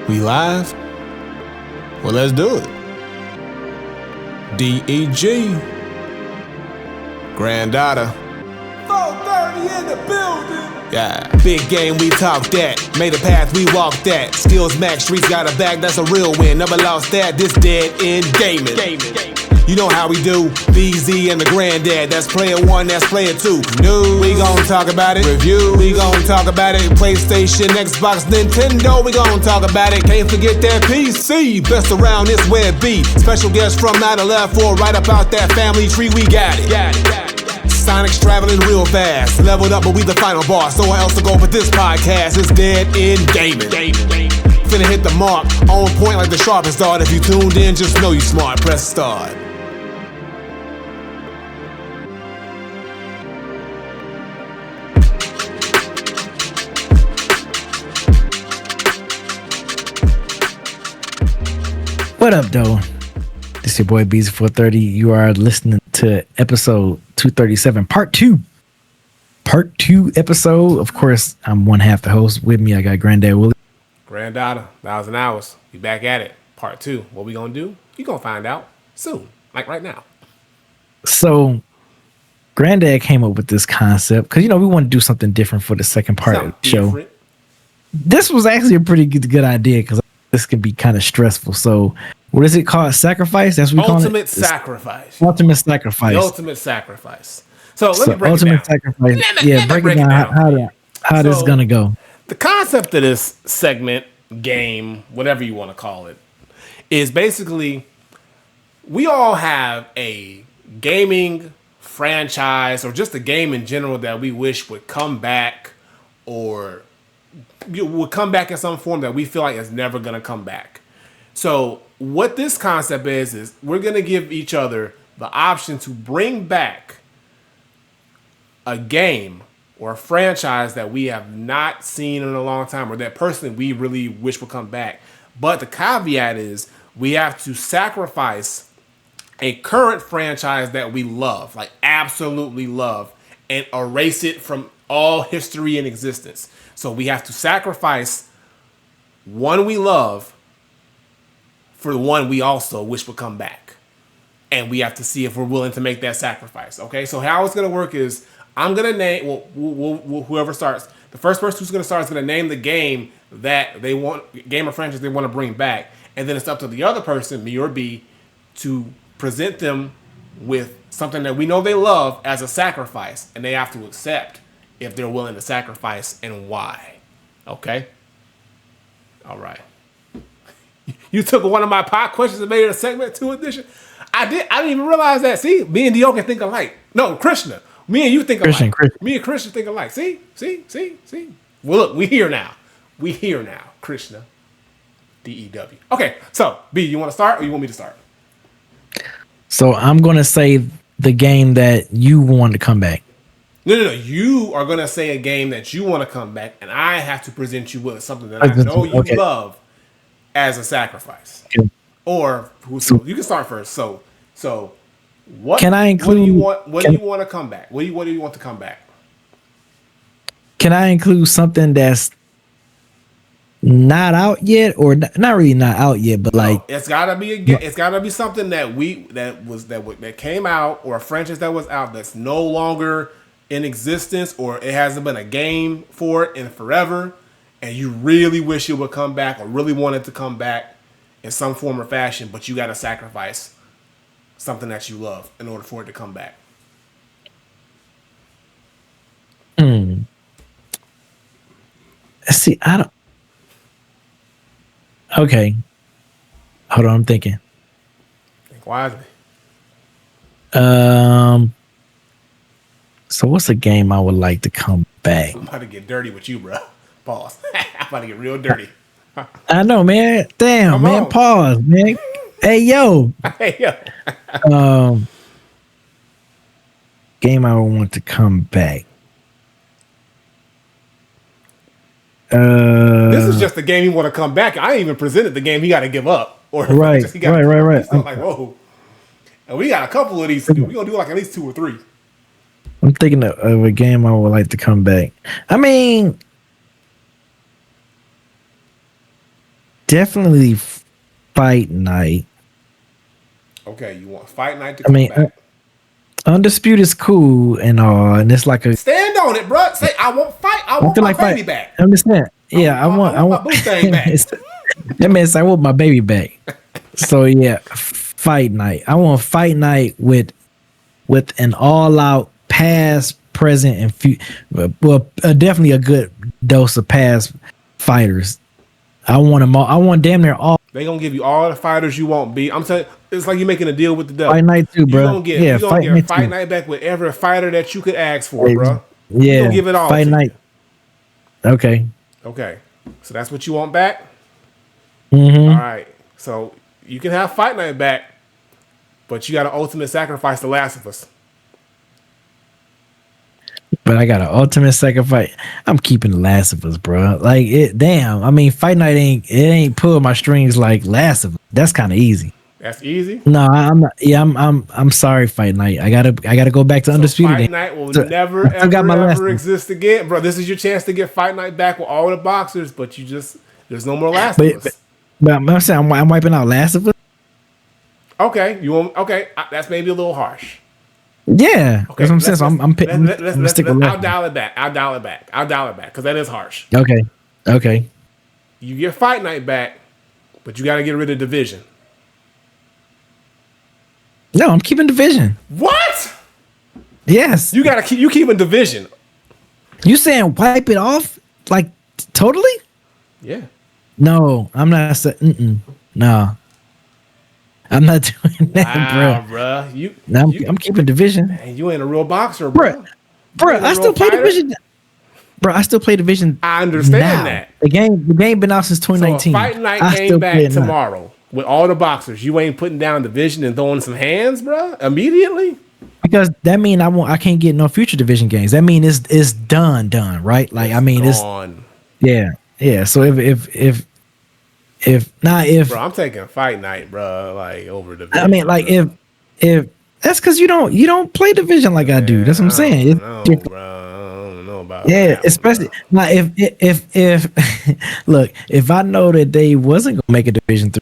We live? Well, let's do it. DEG. Granddaughter. 430 in the building. Yeah. Big game, we talk that. Made a path, we walk that. Skills max, streets got a bag, that's a real win. Never lost that, this dead end gaming. You know how we do. BZ and the granddad. That's player one, that's player two. News, we gon' talk about it. Review, we gon' talk about it. PlayStation, Xbox, Nintendo, we gon' talk about it. Can't forget that PC. Best around this web B. Special guest from 9/11 right up out that family tree. We got it. Sonic's traveling real fast. Leveled up, but we the final boss. So else to go with this podcast. It's dead end gaming. Finna hit the mark. On point like the sharpest dart. If you tuned in, just know you smart. Press start. What up, though? This is your boy BZ430. You are listening to episode 237, part two. Part two episode. Of course, I'm one half the host. With me, I got Granddad Willie. Granddaughter, 1,000 hours. We back at it. Part two. What we gonna do? You gonna find out soon, like right now. So, Granddad came up with this concept because, we want to do something different for the second part of the show. Different. This was actually a pretty good idea because this can be kind of stressful. So, what is it called? Sacrifice? That's what we call it? Ultimate sacrifice. Ultimate sacrifice. The ultimate sacrifice. So let me break ultimate it down. Sacrifice. Let me break it down. How this is gonna go. The concept of this segment, game, whatever you want to call it, is basically we all have a gaming franchise or just a game in general that we wish would come back or would come back in some form that we feel like is never going to come back. So what this concept is we're going to give each other the option to bring back a game or a franchise that we have not seen in a long time or that personally we really wish would come back. But the caveat is we have to sacrifice a current franchise that we love, like absolutely love, and erase it from all history and existence. So we have to sacrifice one we love for the one we also wish would come back. And we have to see if we're willing to make that sacrifice. Okay, so how it's going to work is I'm going to name, whoever starts, the first person who's going to start is going to name the game that they want, game or franchise they want to bring back. And then it's up to the other person, me or B, to present them with something that we know they love as a sacrifice. And they have to accept if they're willing to sacrifice and why. Okay? All right. You took one of my pop questions and made it a segment 2 edition. I didn't even realize that. See, me and Dio can think alike. No, Krishna. Me and you think alike. Christian. Me and Krishna think alike. See. Well, look, we here now. Krishna. DEW. Okay, so B, you want to start or you want me to start? So I'm gonna say the game that you want to come back. No. You are gonna say a game that you want to come back, and I have to present you with something that I know you love as a sacrifice. Okay. Or you can start first. So what can I include? What do you want to come back? What do you want to come back? Can I include something that's not out yet, or not really not out yet, but like it's gotta be it's gotta be something that came out, or a franchise that was out that's no longer in existence, or it hasn't been a game for it in forever, and you really wish it would come back or really want it to come back in some form or fashion, but you gotta sacrifice something that you love in order for it to come back. See, I don't. Okay. Hold on, I'm thinking. Think wisely. So what's a game I would like to come back? I'm about to get dirty with you, bro. Pause. I'm about to get real dirty. I know, man. Damn, come man. On. Pause, man. Hey, yo. Game I would want to come back. This is just the game you want to come back. I ain't even presented the game he got to give up. Or right. I'm like, whoa. And we got a couple of these to do. We're going to do like at least 2 or 3. I'm thinking of a game I would like to come back. I mean, definitely Fight Night. Okay, you want Fight Night to I come mean, back. Undisputed is cool and all, and it's like a. Stand on it, bro. Say, I want fight. I I want feel my like baby fight. back. I understand. Yeah, I want my boo thing back. That man said I want my baby back. So yeah, Fight Night. I want Fight Night with an all out past, present, and future. Well, definitely a good dose of past fighters. I want them all. I want damn near all. They gonna give you all the fighters you want. I'm telling you, it's like you making a deal with the devil. Fight Night too, bro. You gonna get, Yeah, you gonna get Fight Night back with every fighter that you could ask for, bro. Yeah, You gonna give it all. Fight to Night. Okay. You. Okay, so that's what you want back. Mm-hmm. All right, so you can have Fight Night back, but you got to ultimate sacrifice The Last of Us. But I got an ultimate sacrifice. I'm keeping The Last of Us, bro. Like it. Damn. I mean, Fight Night ain't pulling my strings like Last of Us. That's kind of easy. That's easy. No, I'm not. Yeah, I'm sorry, Fight Night. I gotta go back to Undisputed. Fight Night will So, never I still got my ever last ever one. exist again, bro. This is your chance to get Fight Night back with all the boxers, but there's no more Last of Us. But I'm saying I'm wiping out Last of Us. Okay, you want? Okay, that's maybe a little harsh. Yeah, Okay, that's what I'm saying. So I'm picking. I'll dial it back. I'll dial it back because that is harsh. Okay. You get Fight Night back, but you got to get rid of Division. No, I'm keeping Division. What? Yes. You keeping Division. You saying wipe it off like totally? Yeah. No, I'm not saying. No, I'm not doing that, bro. I'm keeping Division. And you ain't a real boxer, bro. Bro, I still play Division. Bro, I still play Division. I understand that. The game been out since 2019. So Fight Night came back tomorrow with all the boxers. You ain't putting down Division and throwing some hands, bro, immediately? Because that mean I can't get no future Division games. That mean it's done, right? Like it's gone. Yeah. So if bro, I'm taking Fight Night, bro, like over Division. I mean, like if that's because you don't play Division like I do. That's what I'm saying. Bro, I don't know about yeah, that especially now if look, if I know that they wasn't gonna make a Division 3,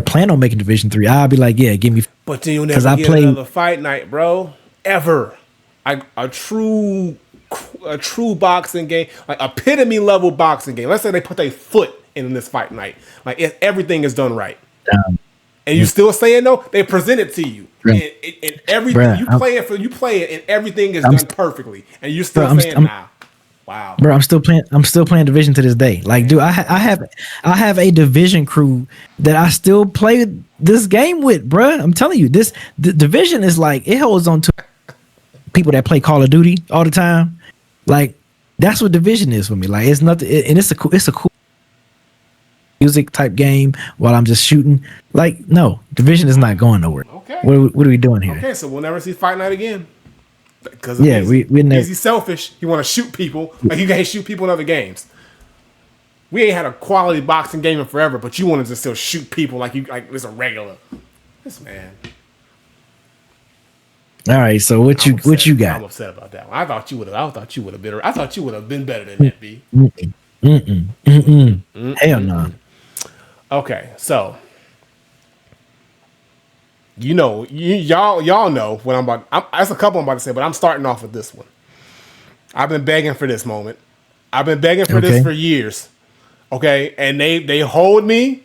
plan on making Division 3, I'll be like, yeah, give me. But then you'll never get another Fight Night, bro, ever. A true boxing game, like epitome level boxing game. Let's say they put their foot in this Fight Night, like everything is done right. And you still saying no? They present it to you, and everything you play it, and everything is done perfectly, and you're still saying nah. Wow, bro, I'm still playing Division to this day. Like, dude, I have a Division crew that I still play this game with, bro. I'm telling you, the Division is like it holds on to people that play Call of Duty all the time. Like, that's what Division is for me. Like, it's nothing, and it's a cool music type game while I'm just shooting. Like, no, Division is not going nowhere. Okay, what are we doing here? Okay, so we'll never see Fight Night again. Because we never. Easy selfish. You want to shoot people like you can't shoot people in other games. We ain't had a quality boxing game in forever, but you wanted to still shoot people like it's a regular. This man. All right, so what you got? I'm upset about that one. I thought you would have been better than that, B. Hell no. Okay, so y'all know what I'm about. That's a couple I'm about to say, but I'm starting off with this one. I've been begging for this moment. I've been begging for this for years. Okay, and they hold me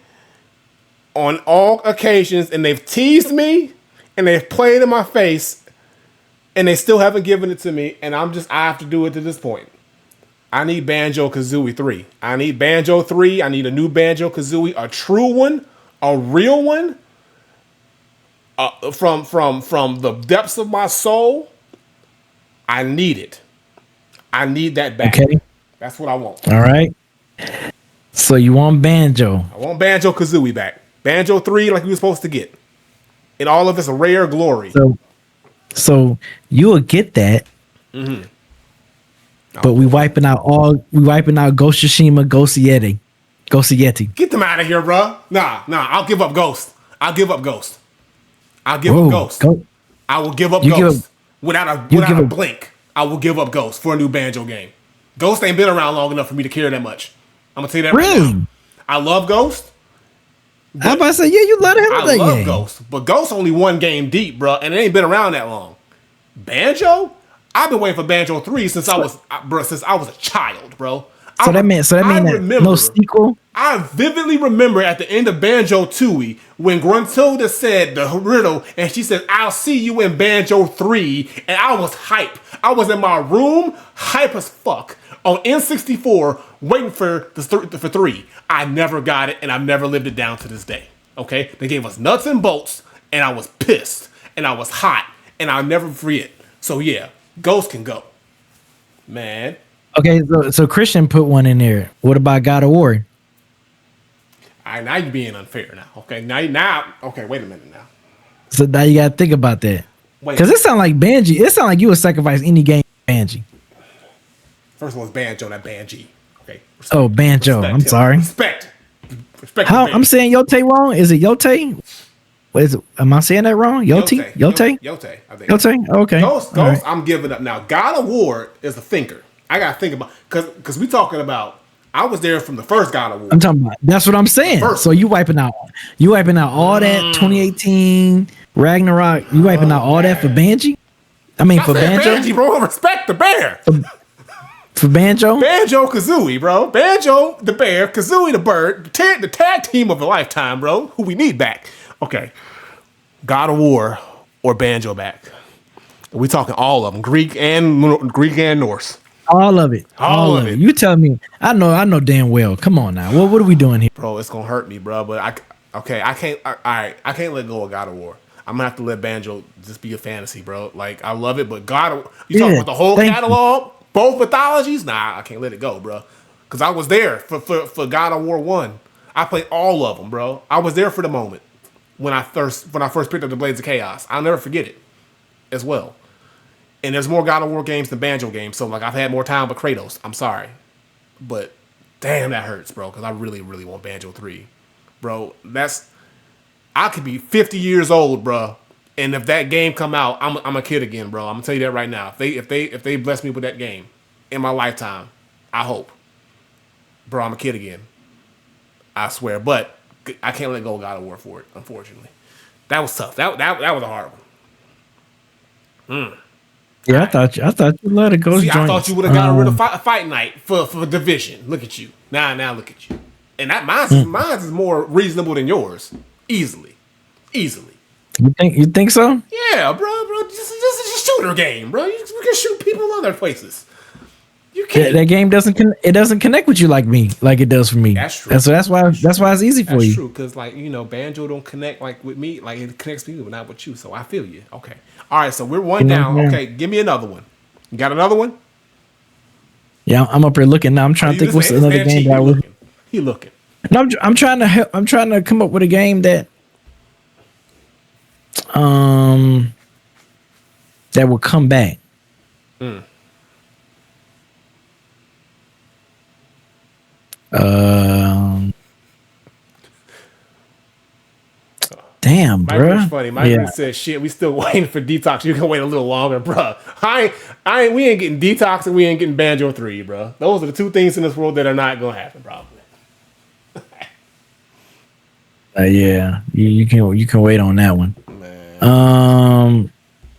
on all occasions, and they've teased me, and they've played in my face, and they still haven't given it to me, and I have to do it to this point. I need Banjo-Kazooie 3. I need Banjo 3. I need a new Banjo-Kazooie, a true one, a real one, from the depths of my soul. I need it. I need that back. Okay. That's what I want. All right. So you want Banjo? I want Banjo-Kazooie back. Banjo 3 like we were supposed to get. In all of its rare glory. So you will get that. Mm-hmm. But we wiping out Ghost Tsushima, Ghost Yeti. Get them out of here, bro. Nah, I'll give up Ghost. I will give up Ghost. I will give up Ghost. Without a blink. I will give up Ghost for a new Banjo game. Ghost ain't been around long enough for me to care that much. I'm gonna tell you that right now. I love Ghost. I'm But about to say, yeah, you love the hell I out of that love game. Ghost, but Ghost only one game deep, bro, and it ain't been around that long. Banjo, I've been waiting for Banjo 3 since since I was a child, bro. So that means I that no remember. sequel. I vividly remember at the end of Banjo Tooie when Gruntilda said the riddle and she said, "I'll see you in Banjo 3," and I was hype. I was in my room, hype as fuck, on N64, waiting for for 3. I never got it, and I've never lived it down to this day. Okay, they gave us nuts and bolts, and I was pissed, and I was hot, and I'll never forget. So yeah, Ghost can go, man. Okay, so Christian put one in there. What about God of War? All right, now you're being unfair now. Okay, now, okay, wait a minute now. So now you gotta think about that. Wait. Because it sound like Banji. It sound like you would sacrifice any game for Banji. First one was Banjo, not Banji. Okay. Oh, Banjo. I'm sorry. Respect. Respect. How I'm saying Yote wrong? Is it Yote? What is it? Am I saying that wrong? Yote? Yote? Yote. I think. Yote? Okay. Ghost. Right. I'm giving up now. God of War is a thinker. I gotta think about because we talking about. I was there from the first God of War. I'm talking about. That's what I'm saying. So you wiping out all that 2018 Ragnarok. You wiping out all that for Banji? I mean, for Banjo. Banjo, bro. Respect the bear. For Banjo. Banjo Kazooie, bro. Banjo the bear, Kazooie the bird. The tag team of a lifetime, bro. Who we need back. Okay. God of War or Banjo back. We talking all of them, Greek and Norse. All of it. All of it. You tell me. I know damn well. Come on now. What are we doing here? Bro, it's gonna hurt me, bro. But I can't. All right, I can't let go of God of War. I'm gonna have to let Banjo just be a fantasy, bro. Like I love it, but you talking about the whole catalog, both mythologies? Nah, I can't let it go, bro. Cause I was there for God of War 1. I played all of them, bro. I was there for the moment when I first picked up the Blades of Chaos. I'll never forget it, as well. And there's more God of War games than Banjo games, so like I've had more time with Kratos. I'm sorry, but damn, that hurts, bro. Because I really, really want Banjo 3, bro. I could be 50 years old, bro, and if that game come out, I'm a kid again, bro. I'm gonna tell you that right now. If they bless me with that game in my lifetime, I hope, bro, I'm a kid again. I swear, but I can't let go of God of War for it. Unfortunately, that was tough. That was a hard one. Yeah, I thought you let it go. See, I thought you would have got rid of Fight Night for Division. Look at you. Now look at you. And that mine's is more reasonable than yours. Easily. You think so? Yeah, bro. Just a shooter game, bro. You can shoot people other places. You can't. That game doesn't connect with you like it does for me. That's true. And so that's why it's easy for you. That's true, because like Banjo don't connect like with me, like it connects with me, but not with you. So I feel you. Okay. All right. So we're one down. Okay, give me another one. You got another one? Yeah, I'm up here looking now. I'm trying to think what's another game that I would. He looking. No, I'm trying to come up with a game that will come back. Damn, bro. Funny. Mike said, "Shit, we still waiting for Detox. You can wait a little longer, bro. We ain't getting Detox and we ain't getting Banjo 3, bro. Those are the two things in this world that are not gonna happen, probably." Yeah, you can wait on that one.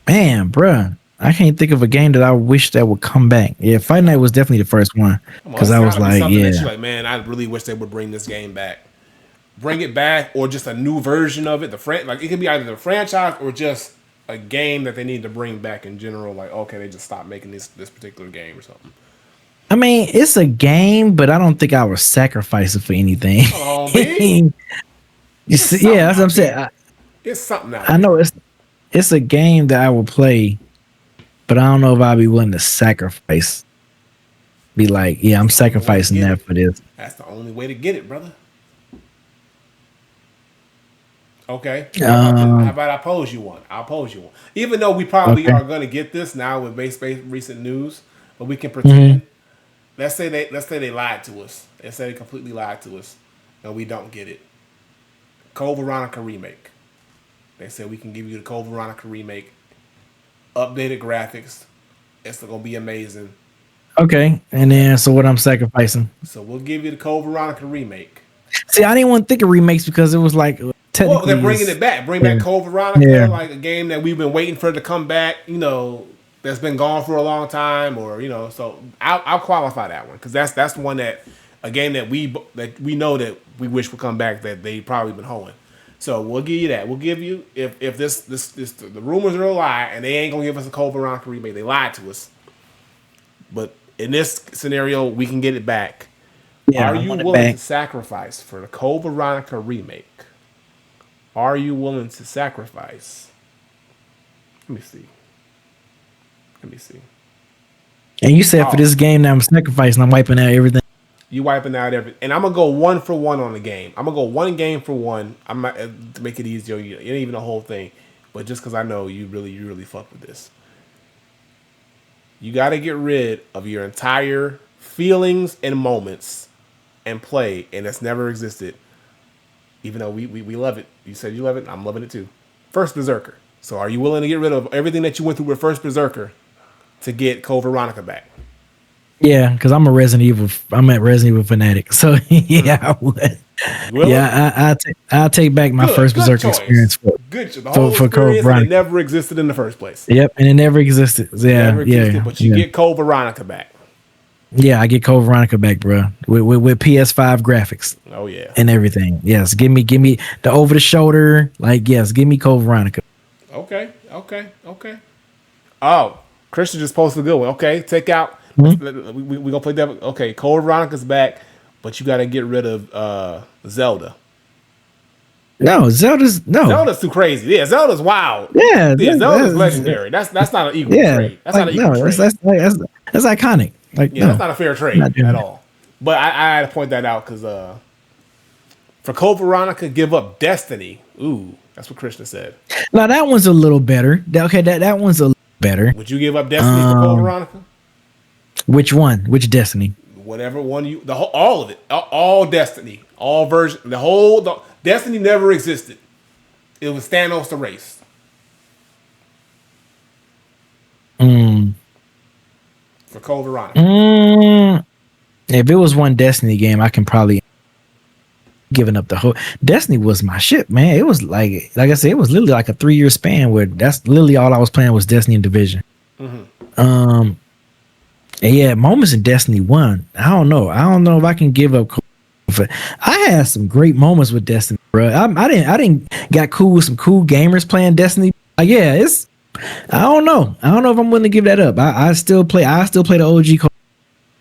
Man, bro, I can't think of a game that I wish that would come back. Yeah, Fight Night was definitely the first one because I was like, yeah, like, man, I really wish they would bring this game back. Bring it back, or just a new version of it. Like it could be either the franchise or just a game that they need to bring back in general. Like, okay, they just stopped making this particular game or something. I mean, it's a game, but I don't think I would sacrifice it for anything. Oh man. You see, yeah, that's what I'm saying. It's something out I know it's a game that I will play, but I don't know if I'll be willing to sacrifice. Be like, yeah, I'm sacrificing that for this. That's the only way to get it, brother. Okay. How about I pose you one? I'll pose you one. Even though we probably are going to get this now with based recent news, but we can pretend. Let's say they lied to us. Let's say they completely lied to us, and we don't get it. Code Veronica remake. They said we can give you the Code Veronica remake, updated graphics. It's gonna be amazing. Okay, and then so what I'm sacrificing? So we'll give you the Code Veronica remake. See, I didn't want to think of remakes because it was like technically. Well, they're bringing it back. Bring back Code Veronica, like a game that we've been waiting for it to come back. That's been gone for a long time, or So I'll qualify that one because that's the one that a game that we know that we wish would come back that they probably been holding. So we'll give you that. We'll give you if this the rumors are a lie and they ain't gonna give us a Code Veronica remake. They lied to us. But in this scenario, we can get it back. Yeah, are you willing to sacrifice for the Code Veronica remake? Are you willing to sacrifice? Let me see. And you said for this game that I'm sacrificing, I'm wiping out everything. You wiping out everything. And I'm going to go 1 for 1 on the game. I'm going to go 1 game for 1. I'm not to make it easier. It ain't even the whole thing. But just because I know you really fuck with this. You got to get rid of your entire feelings and moments and play. And that's never existed. Even though we love it. You said you love it. I'm loving it too. First Berserker. So are you willing to get rid of everything that you went through with First Berserker to get Code Veronica back? Yeah, because I'm a Resident Evil. I'm a Resident Evil fanatic. So yeah, I would. Really? Yeah, I'll take back my First Berserker experience for Code Veronica. It never existed in the first place. Yep, and it never existed. Yeah, but you get Code Veronica back. Yeah, I get Code Veronica back, bro. With PS5 graphics. Oh yeah, and everything. Yes, give me the over the shoulder. Like yes, give me Code Veronica. Okay. Oh, Christian just posted a good one. Okay, take out. We gonna play that. Okay, Code Veronica's back, but you got to get rid of Zelda. No, Zelda's too crazy. Yeah, Zelda's wild. Yeah, Zelda's legendary. That's not an equal trade. That's not an equal trade. That's iconic. Like that's not a fair trade at all. But I had to point that out because for Code Veronica, give up Destiny. Ooh, that's what Krishna said. Now that one's a little better. Okay, that one's a little better. Would you give up Destiny for Code Veronica? Which one? Which Destiny? Whatever one all of it, all Destiny, all version, the Destiny never existed. It was Thanos erased. For Code Veronica. If it was one Destiny game, I can probably giving up the whole. Destiny was my shit, man. It was like I said, it was literally like a 3-year span where that's literally all I was playing was Destiny and Division. And yeah, moments in Destiny 1. I don't know if I can give up. I had some great moments with Destiny, bro. I didn't got cool with some cool gamers playing Destiny. Yeah, I don't know if I'm willing to give that up. I still play the OG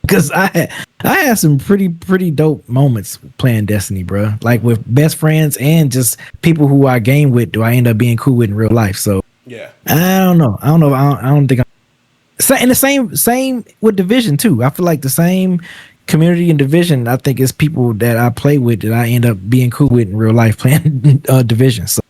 because I had some pretty dope moments playing Destiny, bro. Like with best friends and just people who I game with. Do I end up being cool with in real life? So yeah, I don't know. I don't think I'm. And the same with Division too. I feel like the same community and Division. I think it's people that I play with that I end up being cool with in real life playing Division. So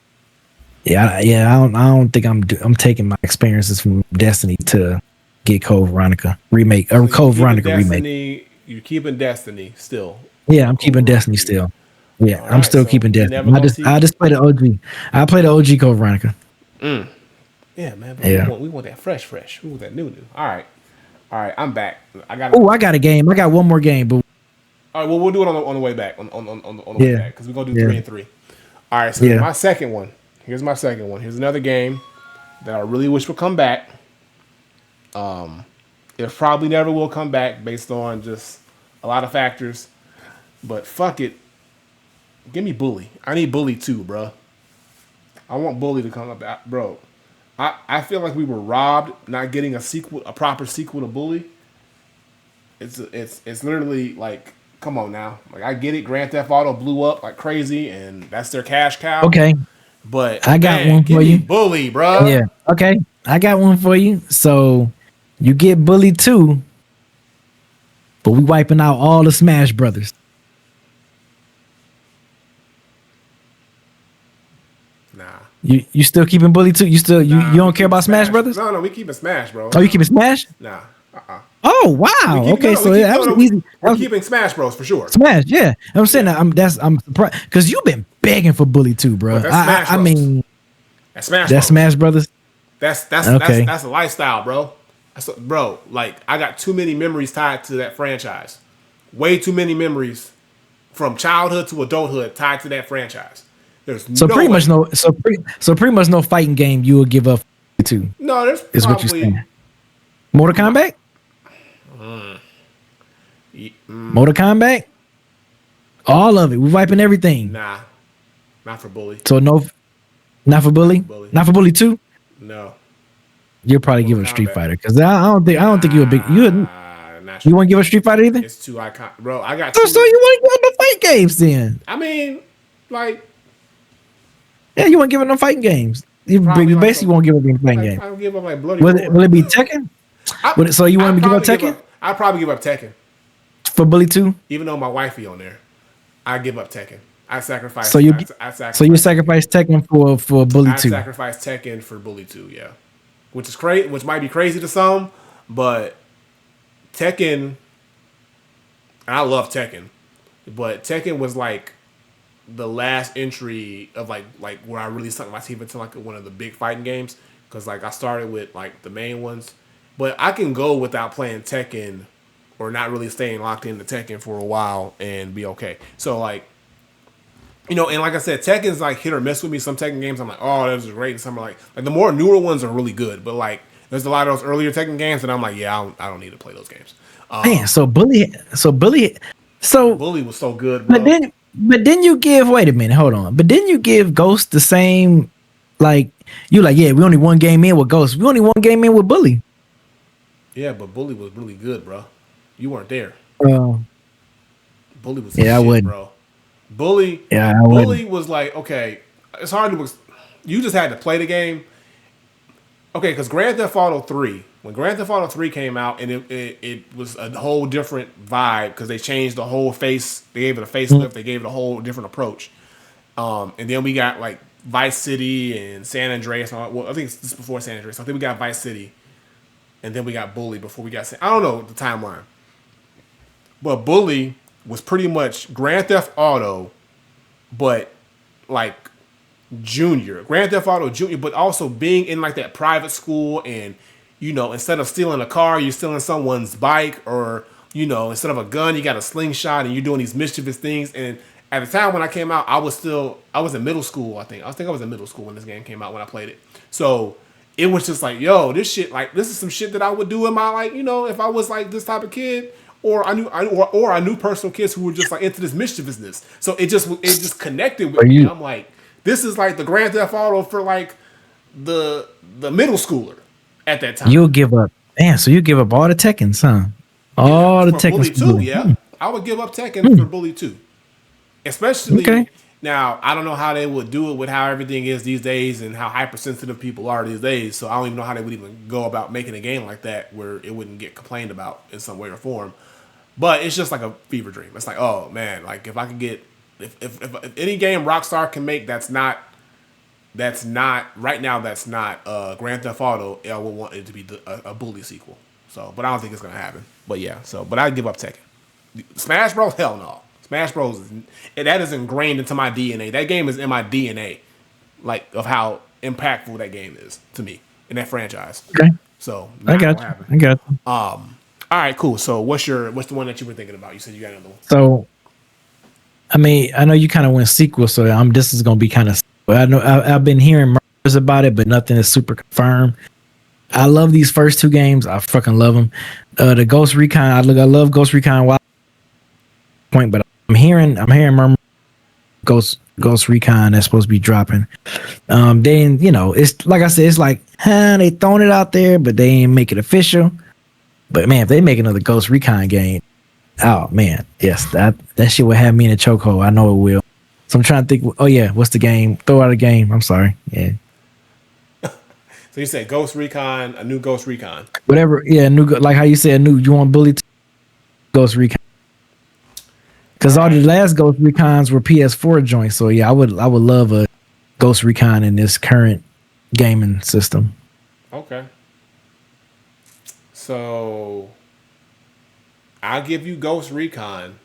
yeah. I don't think I'm taking my experiences from Destiny to get Code Veronica remake or Code Veronica remake. You're keeping Destiny still. Yeah, I'm keeping Destiny still. Yeah, I'm still keeping Destiny. I just play the OG. I play the OG Code Veronica. Yeah, man. Yeah. We want that fresh. We want that new. All right. I'm back. I got a game. I got one more game, but all right. Well, we'll do it on the way back. On the way back because we're gonna do 3 and 3. All right. So my second one. Here's my second one. Here's another game that I really wish would come back. It probably never will come back based on just a lot of factors. But fuck it. Give me Bully. I need Bully 2, bro. I want Bully to come up, bro. I feel like we were robbed not getting a proper sequel to Bully. It's literally like, come on now. Like I get it, Grand Theft Auto blew up like crazy and that's their cash cow. Okay. But I got one for you. Bully, bro. Yeah. Okay. I got one for you. So you get Bully 2, but we wiping out all the Smash Brothers. Nah. You still keeping Bully 2? You don't care about Smash Brothers? No, we keeping Smash, bro. Oh, you keeping Smash? Nah. Oh wow. Okay, so that was easy. We're keeping Smash Bros for sure. Smash, yeah. I'm saying I'm surprised because you've been begging for Bully 2, bro. I mean, that's Smash. That's Smash Brothers. That's a lifestyle, bro. Bro, like I got too many memories tied to that franchise. Way too many memories from childhood to adulthood tied to that franchise. There's So no pretty way. much pretty much no fighting game you would give up to. No, there's Is what you're probably saying. Mortal Kombat? Mortal Kombat? All of it. We're wiping everything. nah, not for Bully. So no, not for Bully. Bully. Not for Bully 2. No, You'll probably give Mortal up Street Kombat. Fighter because I don't think you're a big not you want to give up Street Fighter either. It's too iconic, bro. I got So, two. so you want to give up the fight games then? I mean, like, Yeah, you want to give up them fighting games. You Probably like basically some- won't give up any fighting like game. I don't give up like bloody. Will it be Tekken? So you want me to give up Tekken? I'd probably give up Tekken, For Bully 2? even though my wifey on there. I give up Tekken. I sacrifice. So you I sacrifice. so you sacrifice Tekken for Bully I 2. sacrifice Tekken for Bully 2, yeah. Which is crazy, which might be crazy to some, but Tekken, and I love Tekken, but Tekken was like the last entry of like where I really sunk my teeth into like one of the big fighting games, because like I started with like the main ones, but I can go without playing Tekken or not really staying locked into Tekken for a while and be okay. So like, you know, and like I said, Tekken's like hit or miss with me. Some Tekken games I'm like, oh, those are great, and some are like the more newer ones are really good, but like there's a lot of those earlier Tekken games that I'm like, yeah, I don't need to play those games. Man, so Bully, Bully was so good, bro. but then you give. Wait a minute, hold on. But then you give Ghost the same, like you like. Yeah, we only one game in with Ghost. We only one game in with Bully. Yeah, but Bully was really good, bro. You weren't there. Uh, Bully was Yeah, I shit, wouldn't. bro. Bully, Yeah, I Bully was like, okay, it's hard to. You just had to play the game. Okay, because Grand Theft Auto 3, when Grand Theft Auto 3 came out, and it was a whole different vibe because they changed the whole face. They gave it a facelift. They gave it a whole different approach. And then we got like Vice City and San Andreas. Well, I think it's just before San Andreas. I think we got Vice City, and then we got Bully before we got. I don't know the timeline, but Bully was pretty much Grand Theft Auto, but like Junior, Grand Theft Auto Junior, but also being in like that private school, and you know, instead of stealing a car, you're stealing someone's bike, or you know, instead of a gun, you got a slingshot, and you're doing these mischievous things. And at the time when I came out, I was in middle school. I think I was in middle school when this game came out when I played it. So it was just like, yo, this shit, like this is some shit that I would do in my like, you know, if I was like this type of kid. Or I knew personal kids who were just like into this mischievousness. So it just connected with me. I'm like, this is like the Grand Theft Auto for like the middle schooler at that time. You'll give up. Man, so you give up all the Tekkens, huh? All the For Bully Tekkens. 2, yeah. I would give up Tekken for Bully 2. Especially Okay. now, I don't know how they would do it with how everything is these days and how hypersensitive people are these days. So I don't even know how they would even go about making a game like that where it wouldn't get complained about in some way or form. But it's just like a fever dream. It's like, oh man, like if I could get if any game Rockstar can make that's not right now that's not Grand Theft Auto, I would want it to be a Bully sequel. So, but I don't think it's gonna happen. But yeah, but I'd give up Tekken. Smash Bros, hell no. Smash Bros that is ingrained into my DNA. That game is in my DNA, like of how impactful that game is to me in that franchise. Okay. So I got you. All right, cool. So what's the one that you were thinking about? You said you got another one. So, I mean, I know you kind of went sequel, so this is gonna be kind of. I know I've been hearing murmurs about it, but nothing is super confirmed. I love these first two games. I fucking love them. The Ghost Recon. I love Ghost Recon. Wild Point, but I'm hearing murmurs. Ghost Recon that's supposed to be dropping. Then you know, it's like I said, it's like they throwing it out there, but they ain't make it official. But man, if they make another Ghost Recon game, oh man, yes, that shit will have me in a chokehold. I know it will. So I'm trying to think. Oh yeah, what's the game? Throw out a game. I'm sorry. Yeah. So you said Ghost Recon, a new Ghost Recon. Whatever. Yeah, like how you said new. You want Bully Ghost Recon? Because all the last Ghost Recons were PS4 joints. So yeah, I would love a Ghost Recon in this current gaming system. Okay. So I'll give you Ghost Recon.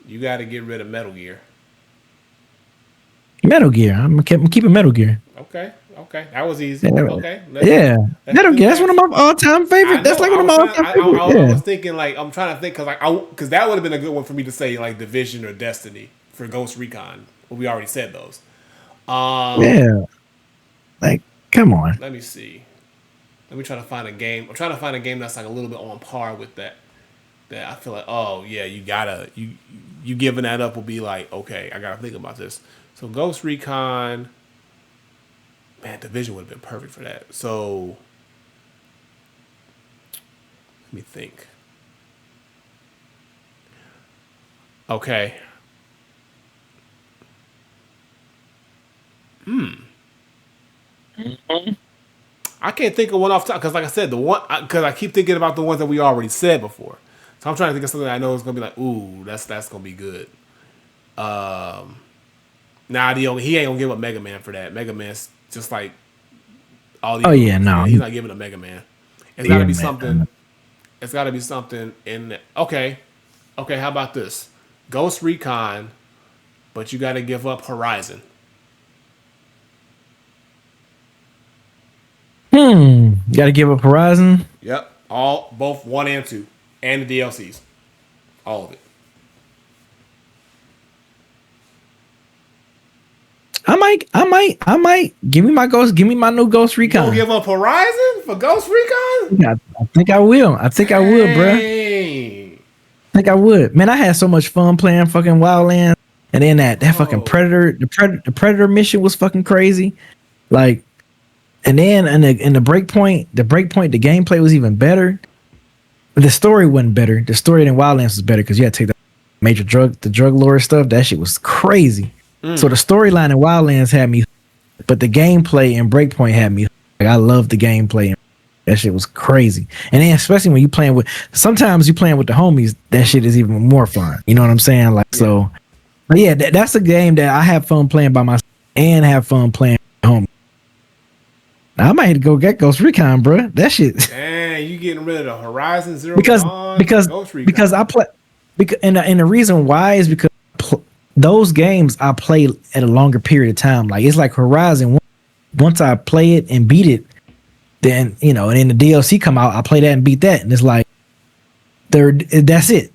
You got to get rid of Metal Gear. Metal Gear. I'm keeping Metal Gear. Okay, okay, that was easy. Yeah, Okay, yeah. let's Metal do Gear. That's one next. of my all-time I favorite. That's know. like I one of was my trying. all-time favorite. I Yeah. was thinking like I'm trying to think because that would have been a good one for me to say like Division or Destiny for Ghost Recon. But we already said those. Yeah. Like, come on. Let me see. Let me try to find a game. I'm trying to find a game that's like a little bit on par with that. That I feel like, oh yeah, you giving that up will be like, okay, I gotta think about this. So Ghost Recon, man, Division would have been perfect for that. So let me think. Okay. I can't think of one off top because, like I said, the one because I keep thinking about the ones that we already said before. So I'm trying to think of something that I know is gonna be like, ooh, that's gonna be good. Nah, he ain't gonna give up Mega Man for that. Mega Man's just like all the Oh other yeah, ones. no. Yeah, he's not giving a Mega Man. It's got to Yeah, be man. something. It's got to be something in. Okay, okay. How about this? Ghost Recon, but you got to give up Horizon. Got to give up Horizon. Yep, both 1 and 2, and the DLCs, all of it. I might. Give me my Ghost. Give me my new Ghost You gonna Recon. give up Horizon for Ghost Recon? Yeah, I think I will. I think I would, bruh. Dang. I think I would. Man, I had so much fun playing fucking Wildlands, and then that fucking Oh, Predator, the Predator mission was fucking crazy. Like, and then in the Breakpoint, the gameplay was even better. But the story wasn't better. The story in Wildlands was better because you had to take the drug lord stuff. That shit was crazy. So the storyline in Wildlands had me, but the gameplay in Breakpoint had me. Like, I love the gameplay. That shit was crazy. And then especially when you playing with, sometimes you playing with the homies, that shit is even more fun. You know what I'm saying? Like, yeah. so, but yeah, that's a game that I have fun playing by myself and have fun playing with homies. Now, I might go get Ghost Recon, bro. That shit. Dang, you getting rid of the Horizon Zero because Dawn for because Ghost Recon? because I play because and the reason why is because those games I play at a longer period of time. Like, it's like Horizon. Once I play it and beat it, then and then the DLC come out, I play that and beat that, and it's like that's it.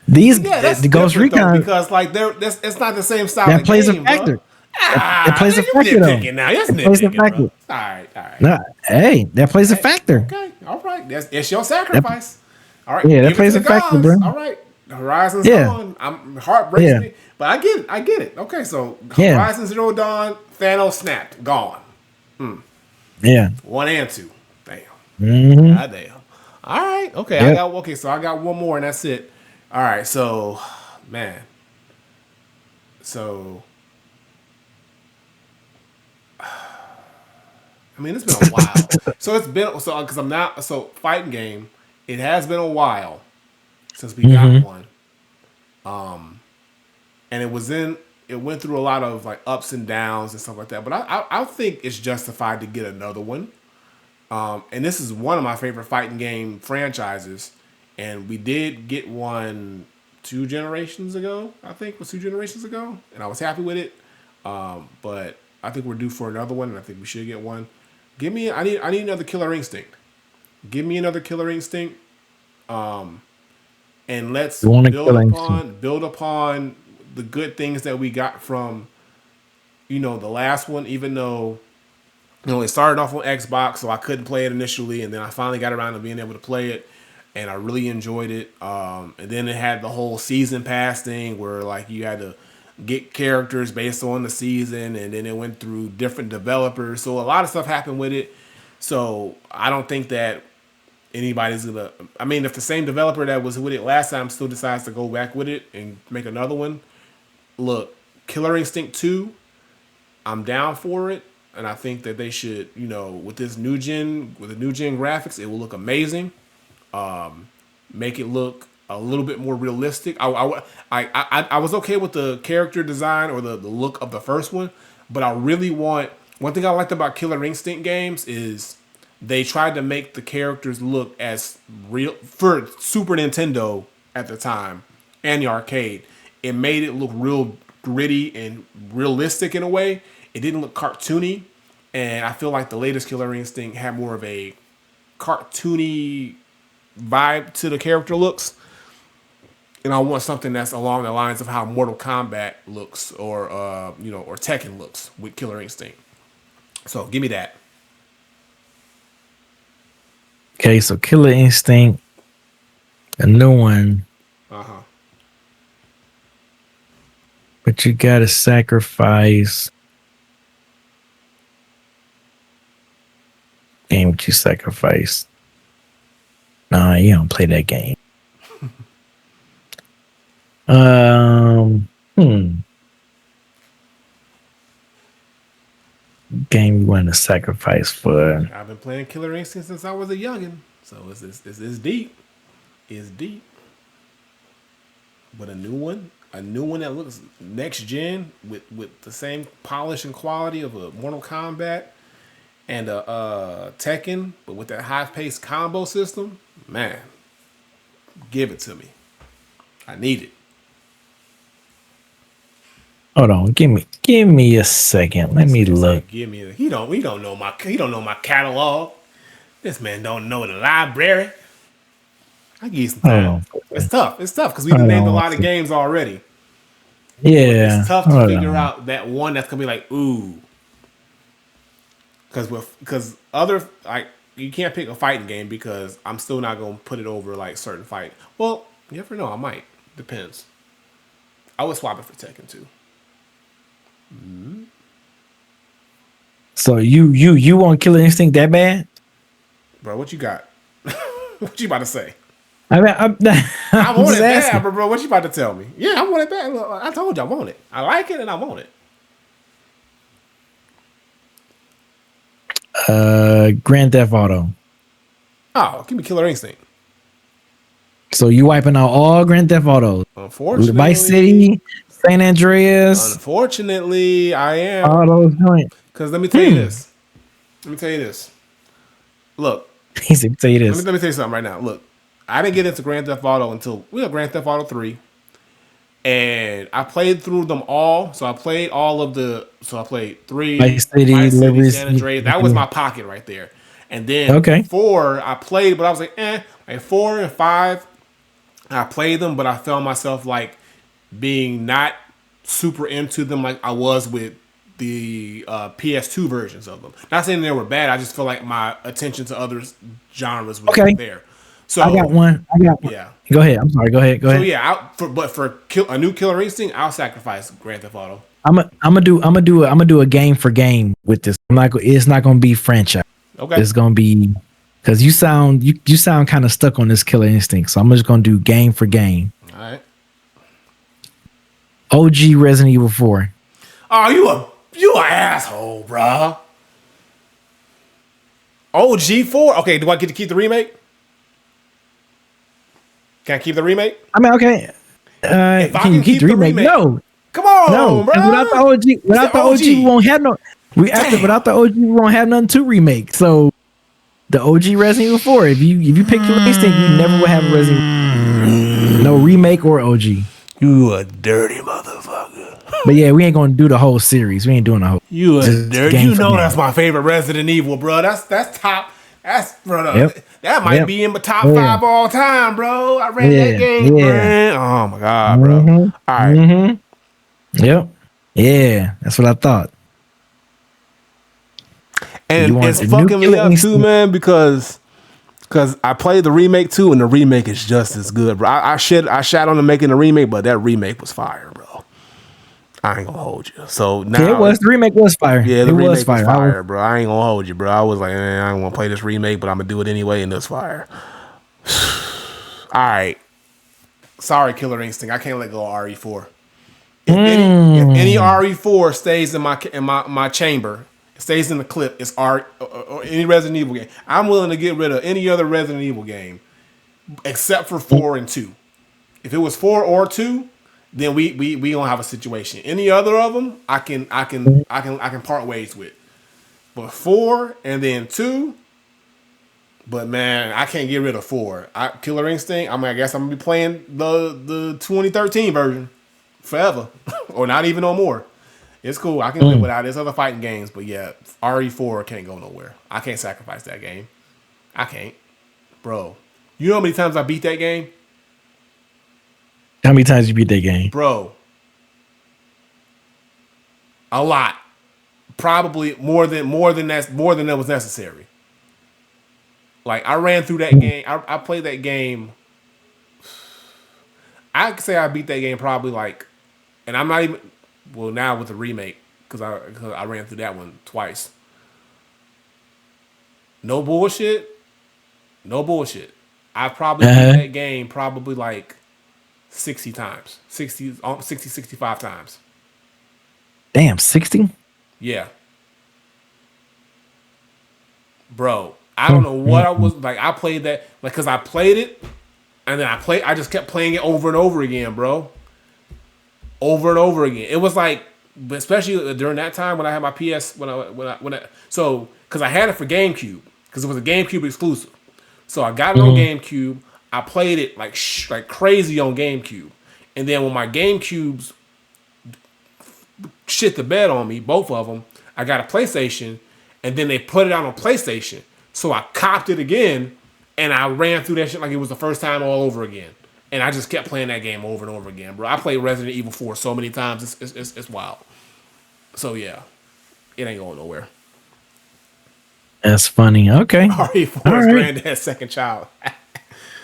These Yeah, that's the Ghost different though Recon because like it's not the same style that of plays game, a factor. bro. Ah, That plays a you factor though. nitpicking now. That's That plays a nitpicking, bro. factor. All right, all right. Nah, hey, that plays a Hey, factor. okay, all right. It's your That, sacrifice. All right, yeah, that give it to plays the a factor, gods. bro. All right, Horizon's Yeah, gone. Heart breaks yeah, me, but I get it. I get it. Okay, so yeah, Horizon Zero Dawn, Thanos snapped, gone. yeah. 1 and 2. Damn. Mm-hmm. God damn. All right. Okay. Yep. So I got one more and that's it. All right. So, man. So, I mean, it's been a while. So it's been because I'm not fighting game. It has been a while since we got Mm-hmm. one, and it went through a lot of like ups and downs and stuff like that. But I think it's justified to get another one. And this is one of my favorite fighting game franchises. And we did get one 2 generations ago, I think it was 2 generations ago, and I was happy with it. But I think we're due for another one, and I think we should get one. I need another Killer Instinct. Give me another Killer Instinct, and let's You want to kill him? build upon the good things that we got from the last one. Even though it started off on Xbox, so I couldn't play it initially, and then I finally got around to being able to play it, and I really enjoyed it. And then it had the whole season pass thing where like you had to get characters based on the season, and then it went through different developers. So a lot of stuff happened with it. So I don't think that anybody's gonna. I mean, if the same developer that was with it last time still decides to go back with it and make another one, look, Killer Instinct 2, I'm down for it. And I think that they should, with the new gen graphics, it will look amazing. Make it look a little bit more realistic. I was okay with the character design or the look of the first one, but I really want. One thing I liked about Killer Instinct games is they tried to make the characters look as real for Super Nintendo at the time and the arcade. It made it look gritty and realistic in a way. It didn't look cartoony, and I feel like the latest Killer Instinct had more of a cartoony vibe to the character looks. And I want something that's along the lines of how Mortal Kombat looks, or or Tekken looks with Killer Instinct. So give me that. Okay, so Killer Instinct, a new one. But you gotta sacrifice. Game what you sacrifice. Nah, you don't play that game. Game you want to sacrifice for? I've been playing Killer Instinct since I was a youngin', so it's deep. It's deep. But a new one that looks next gen with the same polish and quality of a Mortal Kombat and a Tekken, but with that high-paced combo system, man, give it to me. I need it. Hold on, give me a second. Let me look. Give me. He don't know my catalog. This man don't know the library. I give you some time. It's tough. It's tough because we named a lot of games already. Yeah, it's tough to figure out that one that's gonna be like ooh. Because other like you can't pick a fighting game because I'm still not gonna put it over like certain fight. Well, you never know. I might. Depends. I would swap it for Tekken 2. Mm-hmm. So you want Killer Instinct that bad, bro? What you got? What you about to say? I mean, I want it bad, bro. What you about to tell me? Yeah, I want it bad. Look, I told you I want it. I like it and I want it. Grand Theft Auto. Oh, give me Killer Instinct. So you wiping out all Grand Theft Auto? Unfortunately, Vice City, San Andreas. Unfortunately, I am. All those joints. Because let me tell you this. Look. He said, "Tell you this." Let me tell you something right now. Look, I didn't get into Grand Theft Auto until we got Grand Theft Auto 3. And I played through them all. So I played all of the. So I played 3, Vice City, San Andreas. That was my pocket right there. And then 4, I played, but I was like, Like 4 and 5, I played them, but I found myself like being not super into them like I was with the PS2 versions of them. Not saying they were bad. I just feel like my attention to other genres was there. So I got one. Yeah. Go ahead. I'm sorry. Go ahead. So yeah, for a new Killer Instinct, I'll sacrifice Grand Theft Auto. I'm gonna do a game for game with this. It's not gonna be franchise. Okay. It's gonna be because you sound kind of stuck on this Killer Instinct. So I'm just gonna do game for game. All right. OG Resident Evil 4. Oh, you an asshole, bro. OG 4. Okay, do I get to keep the remake? Can I keep the remake? I mean, okay. Can you keep the remake? No. Come on, bro. Without the OG, we won't have no. Without the OG, we won't have nothing to remake. So the OG Resident Evil 4. If you pick Killer Instinct, you never will have a Resident. No remake or OG. You a dirty motherfucker. But yeah, we ain't gonna do the whole series. We ain't doing the whole. You a dirty. You know that's my favorite Resident Evil, bro. That's top. That's brother. Yep. That might be in my top 5 all time, bro. I ran that game, man. Oh my god, bro. All right. Yep. Yeah, that's what I thought. And it's fucking me up too, man, because I played the remake too, and the remake is just as good, bro. I shot on the making the remake, but that remake was fire, bro. I ain't gonna hold you. So now the remake was fire. Yeah, the remake was fire, bro. I ain't gonna hold you, bro. I was like, I don't want to play this remake, but I'm gonna do it anyway, and it's fire. All right. Sorry, Killer Instinct. I can't let go of RE4. If any RE4 stays in my chamber, stays in the clip, it's or any Resident Evil game. I'm willing to get rid of any other Resident Evil game except for 4 and 2. If it was 4 or 2, then we gonna have a situation. Any other of them, I can part ways with. But 4 and then 2. But man, I can't get rid of 4. Killer Instinct. I guess I'm gonna be playing the 2013 version. forever, or not even no more. It's cool. I can live without it. There's other fighting games, but yeah, RE4 can't go nowhere. I can't sacrifice that game. I can't, bro. You know how many times I beat that game, How many times you beat that game? bro? A lot. Probably more than that was necessary. Like I ran through that game. I played that game. I could say I beat that game probably like, and I'm not even. Well, now with the remake because I ran through that one twice. No bullshit. No bullshit. I probably beat that game probably like 60 times. 65 times. Damn, 60? Yeah. Bro, I don't know what I was like. I played that like because I played it, and then I just kept playing it over and over again, bro. Over and over again. It was like, but especially during that time when I had my PS so because I had it for GameCube because it was a GameCube exclusive. So I got it on GameCube. I played it like crazy on GameCube, and then when my GameCubes shit the bed on me, both of them, I got a PlayStation, and then they put it out on PlayStation. So I copped it again, and I ran through that shit like it was the first time all over again. And I just kept playing that game over and over again, bro. I played Resident Evil 4 so many times, it's wild. So yeah, it ain't going nowhere. That's funny. Okay. RE4 is Granddad's second child.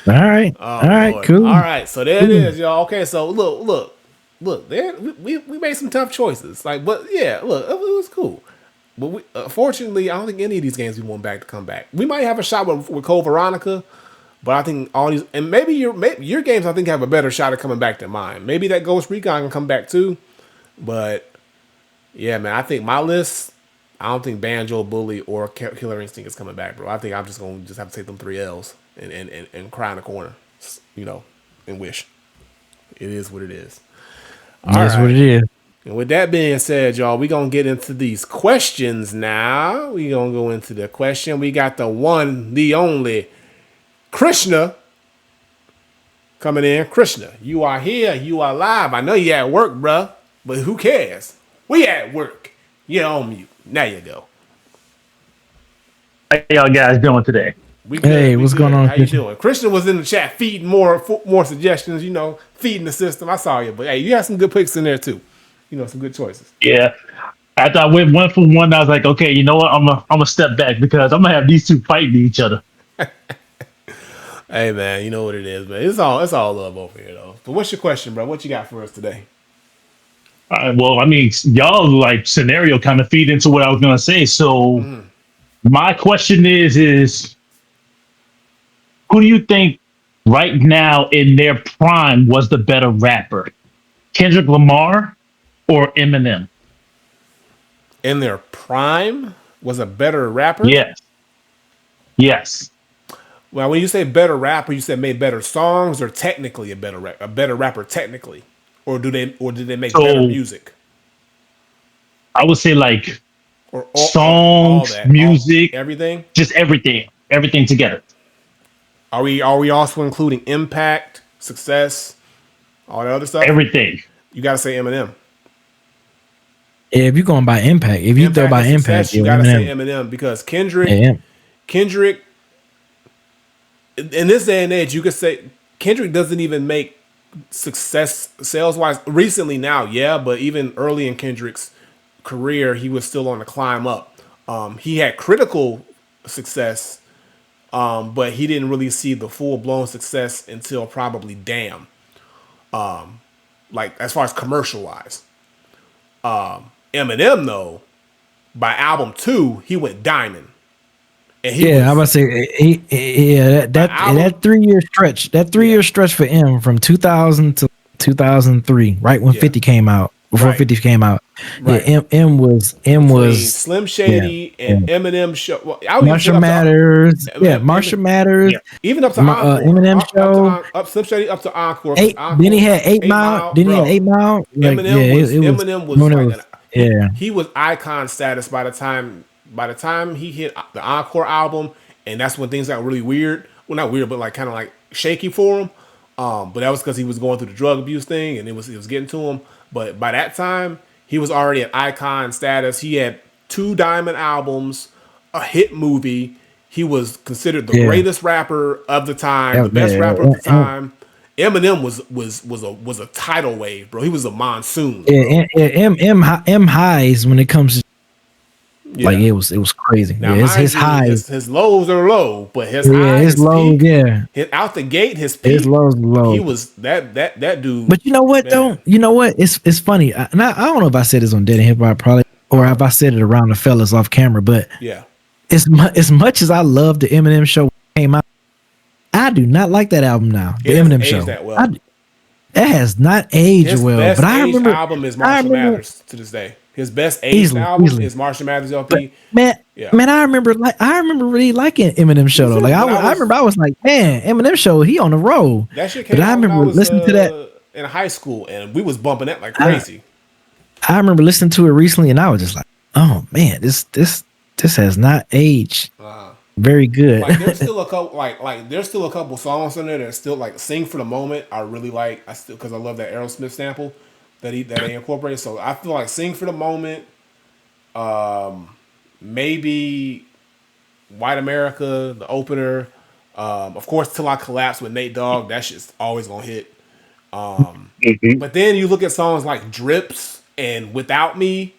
All right. All right. Lord. Cool. All right, so there it is, y'all. Okay, so look. There we made some tough choices. Like, but yeah, look, it was cool. But fortunately, I don't think any of these games we want back to come back. We might have a shot with Code Veronica, but I think all these, and maybe your games I think have a better shot at coming back than mine. Maybe that Ghost Recon can come back too. But yeah, man, I think my list, I don't think Banjo, Bully, or Killer Instinct is coming back, bro. I think I'm just gonna have to take them 3 L's and cry in the corner, you know, and wish. It is what it is. That's what it is. And with that being said, y'all, we're going to get into these questions now. We're going to go into the question. We got the one, the only, Krishna coming in. Krishna, you are here. You are live. I know you're at work, bruh, but who cares? We at work. You're on mute. Now you go. How y'all guys doing today? We good. Hey, what's going on, How you doing? Krishna was in the chat feeding more suggestions, you know, feeding the system. I saw you, but hey, you had some good picks in there too. You know, some good choices. Yeah. After I went 1 for 1, I was like, okay, you know what? I'm gonna step back because I'm gonna have these two fighting each other. Hey man, you know what it is, man. It's all love over here though. But what's your question, bro? What you got for us today? Well, I mean, y'all like scenario kind of feed into what I was gonna say. So my question is who do you think right now in their prime was the better rapper? Kendrick Lamar or Eminem? In their prime was a better rapper? Yes. Well, when you say better rapper, you said made better songs or technically a better rapper technically, or did they make better music? I would say like Or songs, all that, music, everything, just everything together. Are we also including impact, success, all that other stuff? Everything. You got to say Eminem. If you're going by impact, if you throw by and success, impact, you got to say Eminem because Kendrick, in this day and age, you could say Kendrick doesn't even make success sales wise recently now, yeah, but even early in Kendrick's career, he was still on the climb up. He had critical success, but he didn't really see the full blown success until probably Damn. Like as far as commercial wise, Eminem though, by album 2, he went diamond. And I'm about to say, that 3-year stretch, stretch for M from 2000 to 2003, right when 50 came out, before 50 came out. Right. Yeah, M was Slim Shady and Eminem show. Well, Marshall Matters, Marshall Matters. Even up to Encore. Eminem show, up Slim Shady up to Encore. Then he had 8 Mile. Then he had 8 Mile. Like, Eminem was like he was icon status by the time he hit the Encore album, and that's when things got really weird. Well, not weird, but like kind of like shaky for him. But that was because he was going through the drug abuse thing, and it was getting to him. But by that time, he was already at icon status. He had 2 diamond albums, a hit movie. He was considered the greatest rapper of the time, the best rapper of the time. Eminem was a tidal wave, bro. He was a monsoon. Yeah, M highs when it comes to like it was crazy. Now, his highs, his lows are low, but his highs, his lows, his, out the gate, his peak, his lows, low. He was that dude. But you know what though? You know what? It's funny. I don't know if I said this on Dead and Hip Hop probably, or if I said it around the fellas off camera. But yeah, as much as I love the Eminem show when it came out, I do not like that album now. The Eminem show. That well. It has not aged his well. Best but I remember album is Marshall Mathers to this day. His best aged album is Marshall Mathers LP. But, man, I remember really liking Eminem show though. Like I remember I was like, man, Eminem show, he on the road. That shit came out. I remember listening to that in high school, and we was bumping that like crazy. I remember listening to it recently, and I was just like, oh man, this has not aged very good. Like there's still a couple there's still a couple songs in there that still like "Sing for the Moment." I really like. I still because I love that Aerosmith sample that they incorporated. So I feel like "Sing for the Moment," maybe "White America," the opener. Of course, "Till I Collapse" with Nate Dogg. That shit's always gonna hit. But then you look at songs like "Drips" and "Without Me."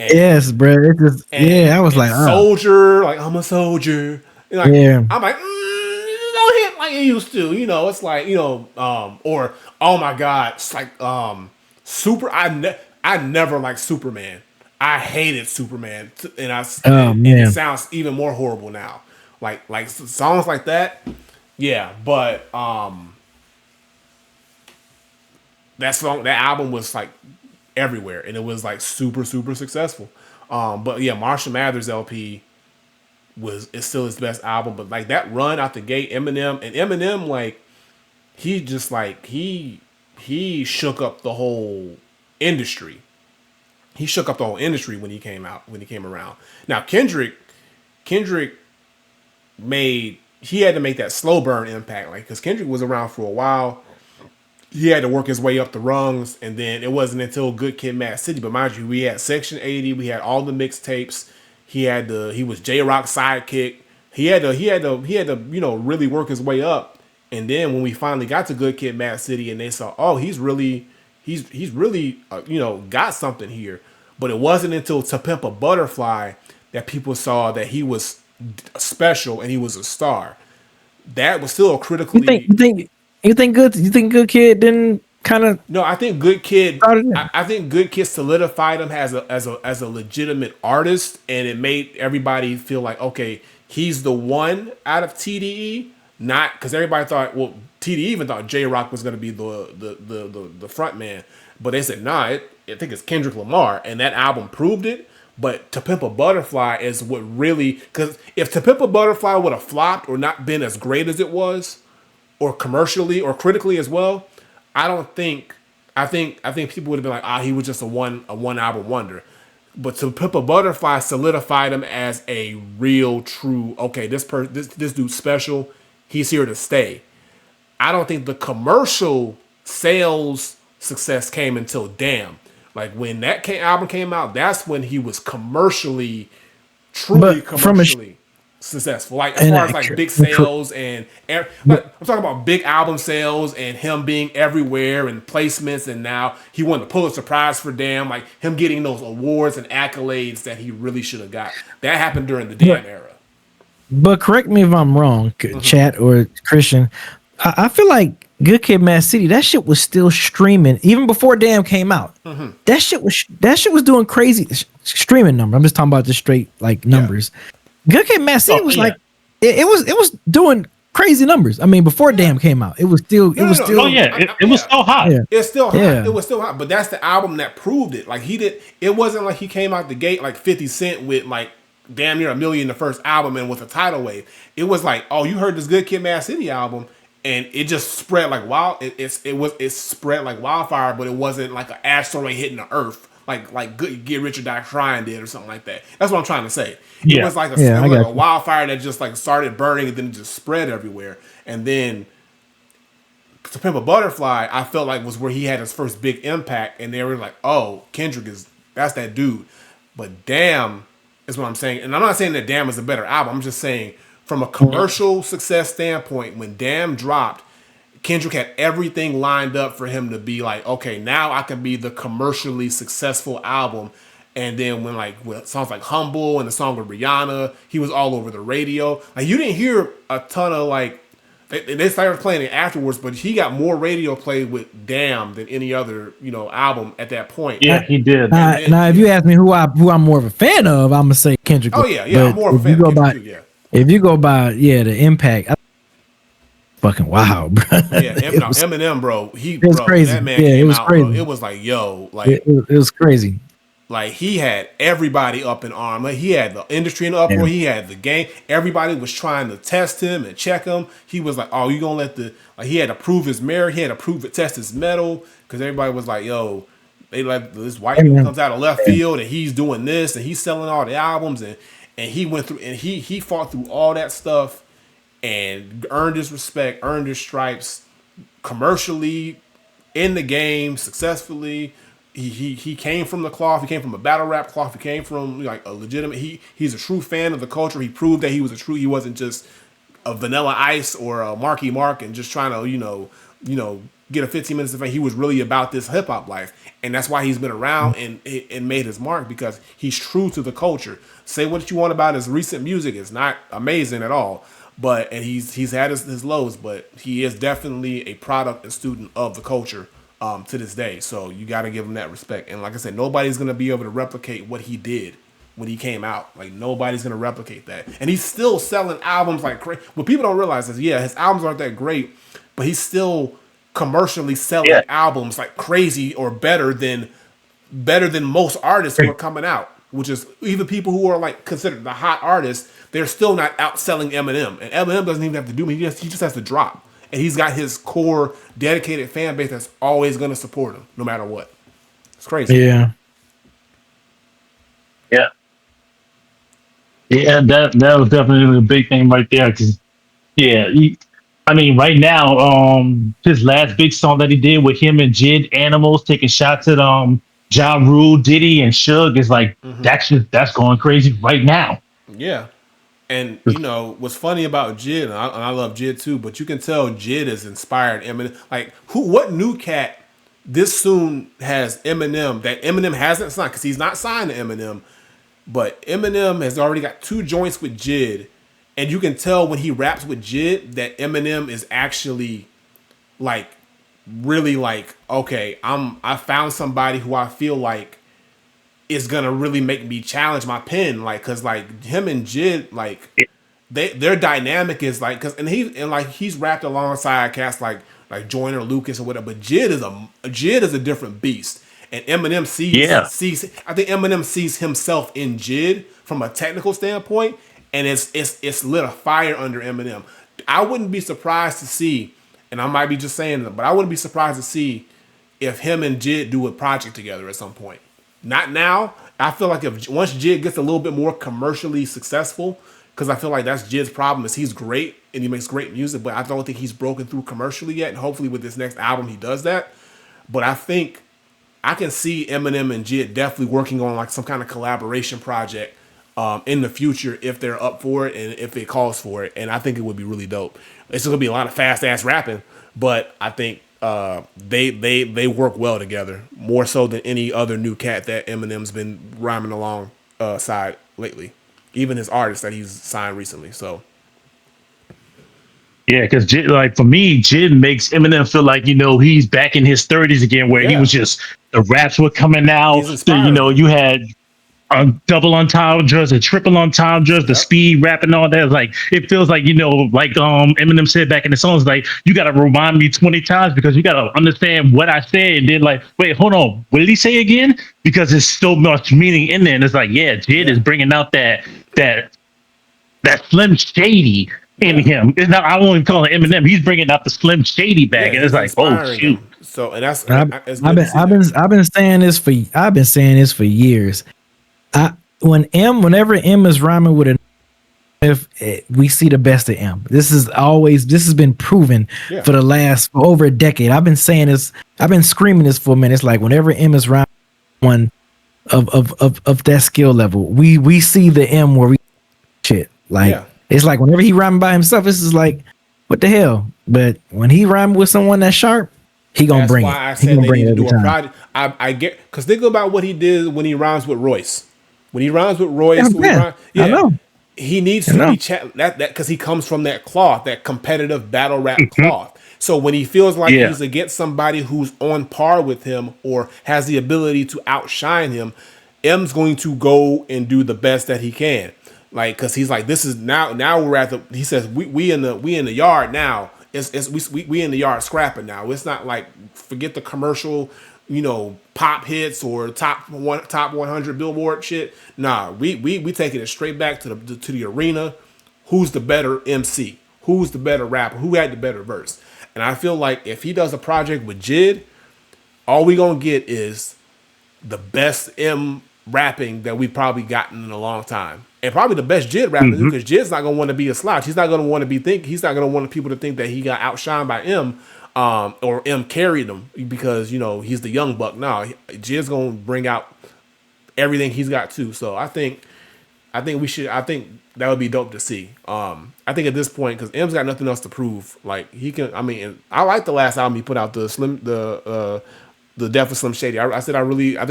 And, yes, bro. I was like, "Soldier," like "I'm a soldier." Like, yeah. I'm like, don't hit like it used to. You know, it's like or oh my god, it's like Super. I never liked Superman. I hated Superman, and it sounds even more horrible now. Like songs like that, yeah. But that album was like everywhere, and it was like super successful. But yeah, Marshall Mathers LP is still his best album. But like that run out the gate, Eminem, like he just like he shook up the whole industry. He shook up the whole industry when he came around. Now Kendrick he had to make that slow burn impact, like because Kendrick was around for a while. He had to work his way up the rungs, and then it wasn't until Good Kid, Mad City. But mind you, we had Section 80, we had all the mixtapes. He was J-Rock's sidekick. He had to really work his way up. And then when we finally got to Good Kid, Mad City, and they saw, oh, he's really got something here. But it wasn't until To Pimp a Butterfly that people saw that he was special and he was a star. That was still critically. You think Good Kid didn't kind of? No, I think Good Kid. I think Good Kid solidified him as a legitimate artist, and it made everybody feel like, okay, he's the one out of TDE. Not because everybody thought, well, TDE even thought J-Rock was going to be the front man, but they said, nah, I think it's Kendrick Lamar, and that album proved it. But To Pimp a Butterfly is what really, because if To Pimp a Butterfly would have flopped or not been as great as it was, or commercially or critically as well, I think people would have been like, he was just a one album wonder. But To Pimp a Butterfly solidified him as a real, true, okay, this dude's special. He's here to stay. I don't think the commercial sales success came until Damn. Like when that album came out, that's when he was truly commercially successful. Like as far as like big sales and like, I'm talking about big album sales and him being everywhere and placements, and now he won the Pulitzer Prize for Damn, like him getting those awards and accolades that he really should have got. That happened during the Damn era. But correct me if I'm wrong, Chat or Christian. I feel like Good Kid, Mad City, that shit was still streaming even before Damn came out. Mm-hmm. That shit was doing crazy streaming number. I'm just talking about the straight like numbers. Yeah. Good Kid, Mad City was like it was doing crazy numbers. I mean, before Damn came out, it was still it was still hot. Yeah. It's still hot. Yeah. It was still hot. But that's the album that proved it. Like it wasn't like he came out the gate like 50 Cent with like damn near $1 million the first album and with a tidal wave. It was like, oh, you heard this Good Kid, Mad City album, and it just spread like it spread like wildfire, but it wasn't like an asteroid hitting the earth like Get Rich or Die Trying did or something like that. That's what I'm trying to say. It was like a wildfire that just like started burning and then it just spread everywhere. And then To Pimp a Butterfly, I felt like was where he had his first big impact, and they were like, "Oh, that's that dude." But Damn is what I'm saying, and I'm not saying that Damn is a better album. I'm just saying from a commercial success standpoint, when Damn dropped, Kendrick had everything lined up for him to be like, okay, now I can be the commercially successful album. And then when with songs like Humble and the song with Rihanna, he was all over the radio. Like you didn't hear a ton of they started playing it afterwards, but he got more radio play with Damn than any other, album at that point. Yeah, he did. Now, if you ask me who I'm more of a fan of, I'm gonna say Kendrick. Oh yeah, I'm more of a fan of Kendrick too, yeah. If you go by the impact, fucking wow, bro. Yeah, Eminem, bro. It was crazy. That man it was out, crazy. Bro. It was like, yo, it was crazy. Like he had everybody up in arms. Like he had the industry in uproar. He had the game. Everybody was trying to test him and check him. He was like, "Oh, you gonna let he had to prove his merit. He had to test his metal because everybody was like, yo, they like this white dude comes out of left field and he's doing this and he's selling all the albums and he went through and he fought through all that stuff and earned his respect, earned his stripes commercially in the game successfully." He came from the cloth. He came from a battle rap cloth. He came from a legitimate. He's a true fan of the culture. He proved that he wasn't just a Vanilla Ice or a Marky Mark and just trying to get a 15 minutes of fame. He was really about this hip hop life, and that's why he's been around and made his mark because he's true to the culture. Say what you want about his recent music; it's not amazing at all. And he's had his lows, but he is definitely a product and student of the culture. To this day, so you got to give him that respect. And like I said, nobody's gonna be able to replicate what he did when he came out. Like nobody's gonna replicate that. And he's still selling albums like crazy. What people don't realize is, his albums aren't that great, but he's still commercially selling albums like crazy or better than most artists who are coming out. Which is even people who are considered the hot artists, they're still not outselling Eminem. And Eminem doesn't even have to do me. He just has to drop. And he's got his core dedicated fan base that's always going to support him, no matter what. It's crazy. Yeah. Yeah. Yeah, that was definitely a big thing right there. Because, right now, his last big song that he did with him and Jid Animals taking shots at Ja Rule, Diddy, and Suge is that's going crazy right now. Yeah. And what's funny about Jid, and I love Jid too, but you can tell Jid has inspired Eminem. Like what new cat this soon has Eminem that Eminem hasn't signed because he's not signed to Eminem, but Eminem has already got 2 joints with Jid, and you can tell when he raps with Jid that Eminem is actually really okay, I found somebody who I feel like is gonna really make me challenge my pen, because him and Jid, their dynamic is he's rapped alongside cats like Joyner Lucas or whatever, but Jid is a different beast, and Eminem sees I think Eminem sees himself in Jid from a technical standpoint, and it's lit a fire under Eminem. I wouldn't be surprised to see, and I might be just saying it, but I wouldn't be surprised to see if him and Jid do a project together at some point. Not now. I feel like once Jid gets a little bit more commercially successful, because I feel like that's Jid's problem is he's great and he makes great music, but I don't think he's broken through commercially yet. And hopefully with this next album he does that. But I think I can see Eminem and Jid definitely working on some kind of collaboration project in the future if they're up for it and if it calls for it. And I think it would be really dope. It's going to be a lot of fast ass rapping, but I think they work well together, more so than any other new cat that Eminem's been rhyming along side lately, even his artists that he's signed recently. So because for me, Jid makes Eminem feel like he's back in his 30s again, where he was just the raps were coming out. You had double entendres and triple entendres, the speed rap and all that. It feels like Eminem said back in the songs, you got to remind me 20 times because you got to understand what I said. And then wait, hold on, what did he say again? Because there's so much meaning in there. And it's Jid is bringing out that Slim Shady in him. It's not, I won't even call it Eminem. He's bringing out the Slim Shady bag, and it's oh shoot. So, and that's I've been saying this for years. Whenever M is rhyming with if we see the best of M. This has been proven Yeah. for for over a decade. I've been saying this, I've been screaming this for a minute. It's like whenever M is round one of that skill level, we see the M where we shit. Like Yeah. it's like whenever he rhyming by himself, this is like, what the hell? But when he rhyming with someone that's sharp, he gonna That's bring why it. I He said gonna they bring need it to do every a time. project. I get, because think about what he did when he rhymes with Royce. When he rhymes with Royce, Yeah, when he man. rhymes- I know. he needs I to know. be that because he comes from that cloth, that competitive battle rap Mhm. cloth. So when he feels like Yeah. he's against somebody who's on par with him or has the ability to outshine him, M's going to go and do the best that he can. Like, because he's like, this is now we're at the. He says we in the yard now. We in the yard scrapping now. It's not like, forget the commercial, pop hits or top 100 Billboard shit. Nah, we taking it straight back to the arena. Who's the better MC? Who's the better rapper? Who had the better verse? And I feel like if he does a project with Jid, all we gonna get is the best M rapping that we've probably gotten in a long time. And probably the best Jid rapping, Mhm. because Jid's not gonna want to be a slouch. He's not gonna want to he's not gonna want people to think that he got outshined by M, or M carried him because he's the young buck. No, Jid's gonna bring out everything he's got too. So I think I think that would be dope to see. I think at this point, because M's got nothing else to prove. Like, he can. I mean, I like the last album he put out, the Death of Slim Shady. I think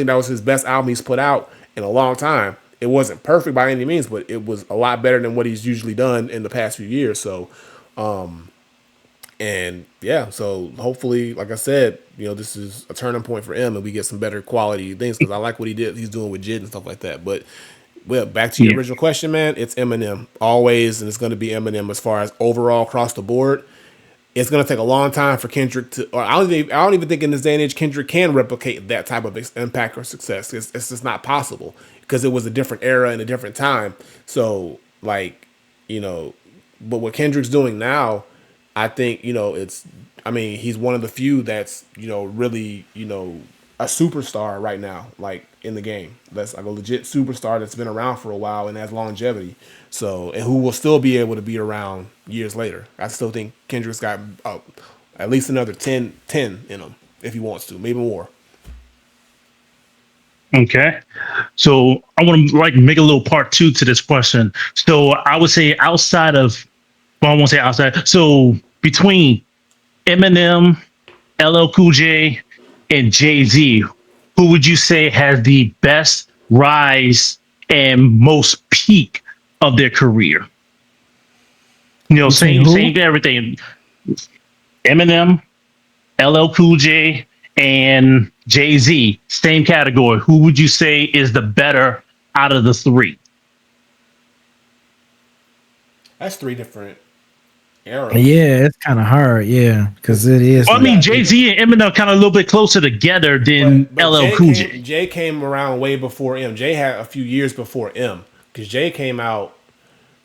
that was his best album he's put out in a long time. It wasn't perfect by any means, but it was a lot better than what he's usually done in the past few years. So, and yeah, so hopefully, like I said, this is a turning point for M, and we get some better quality things, because I like what he's doing with Jid and stuff like that. But well, back to your Yeah. original question, man. It's Eminem always, and it's going to be Eminem as far as overall across the board. It's going to take a long time for Kendrick to, or I don't even think in this day and age Kendrick can replicate that type of impact or success. It's just not possible, because it was a different era and a different time. So, like, but what Kendrick's doing now, I think, he's one of the few that's, really, a superstar right now, like, in the game. That's like a legit superstar that's been around for a while and has longevity. So, and who will still be able to be around years later. I still think Kendrick's got at least another 10 in him if he wants to, maybe more. Okay. So I want to make a little part two to this question. So I would say I won't say outside. So between Eminem, LL Cool J, and Jay-Z, who would you say has the best rise and most peak of their career? Between who? Saying everything. Eminem, LL Cool J, and Jay-Z, same category. Who would you say is the better out of the three? That's three different eras. Yeah, it's kind of hard. Yeah, because it is. Well, I mean, Jay-Z and Eminem kind of a little bit closer together than But LL Cool J. Jay came around way before M. Jay had a few years before M, because Jay came out.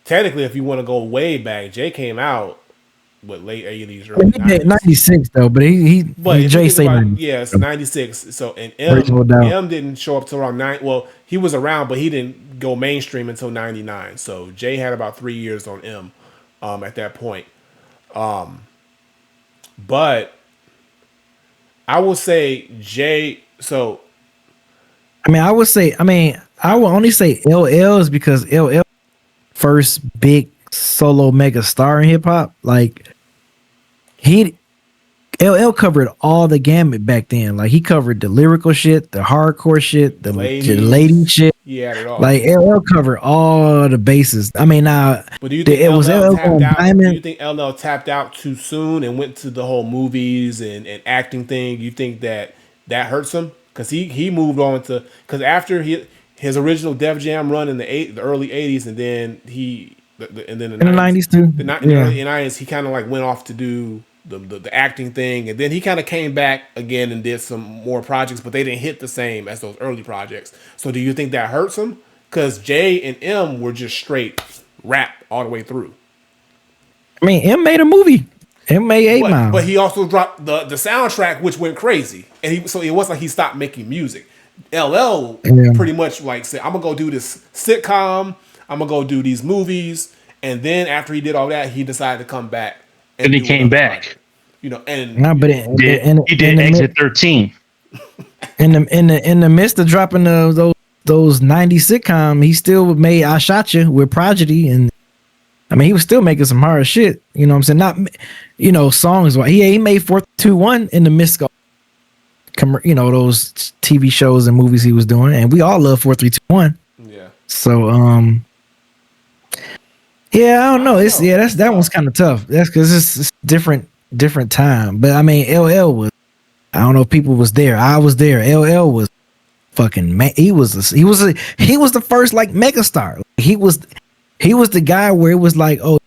Technically, if you want to go way back, Jay came out late 80s, early 90s. 96 though, but he But if you Jay think say about, 90. it's 96. So, and Reasonable doubt. M didn't show up till around 9. Well, he was around, but he didn't go mainstream until 99. So Jay had about 3 years on M at that point. But I will say Jay. So I will only say LL is because LL first big solo mega star in hip hop. Like LL covered all the gamut back then. Like he covered the lyrical shit, the hardcore shit, the lady shit. he had it all. Like LL covered all the bases. I mean, now But do you think it was LL LL tapped on out? Do Diamond. you think LL tapped out too soon and went to the whole movies and acting thing? You think that hurts him? Because he moved on to, because after his original Def Jam run in the early 80s, and then in the 90s too. in the early 90s, he kind of like went off to do the acting thing, and then he kind of came back again and did some more projects, but they didn't hit the same as those early projects. So do you think that hurts him? Because Jay and M were just straight rap all the way through. I mean, M made a movie. M made 8 Mile. But he also dropped the soundtrack, which went crazy, and so it wasn't like he stopped making music. LL pretty much like said, "I'm gonna go do this sitcom. I'm gonna go do these movies, And then after he did all that, he decided to come back And and he do came another back. project. You know, and Nah, but He did Exit 13. in the midst of dropping those 90s sitcom, he still made I Shot You with Prodigy, and I mean he was still making some hard shit. You know what I'm saying? Not songs. He made 421 in the midst of those TV shows and movies he was doing, and we all love 4321. yeah. So yeah, I don't know. That one's kind of tough. That's because it's different time. But I mean, LL was. I don't know if people was there. I was there. LL was fucking man. He was the first like megastar. He was the guy where it was like, oh,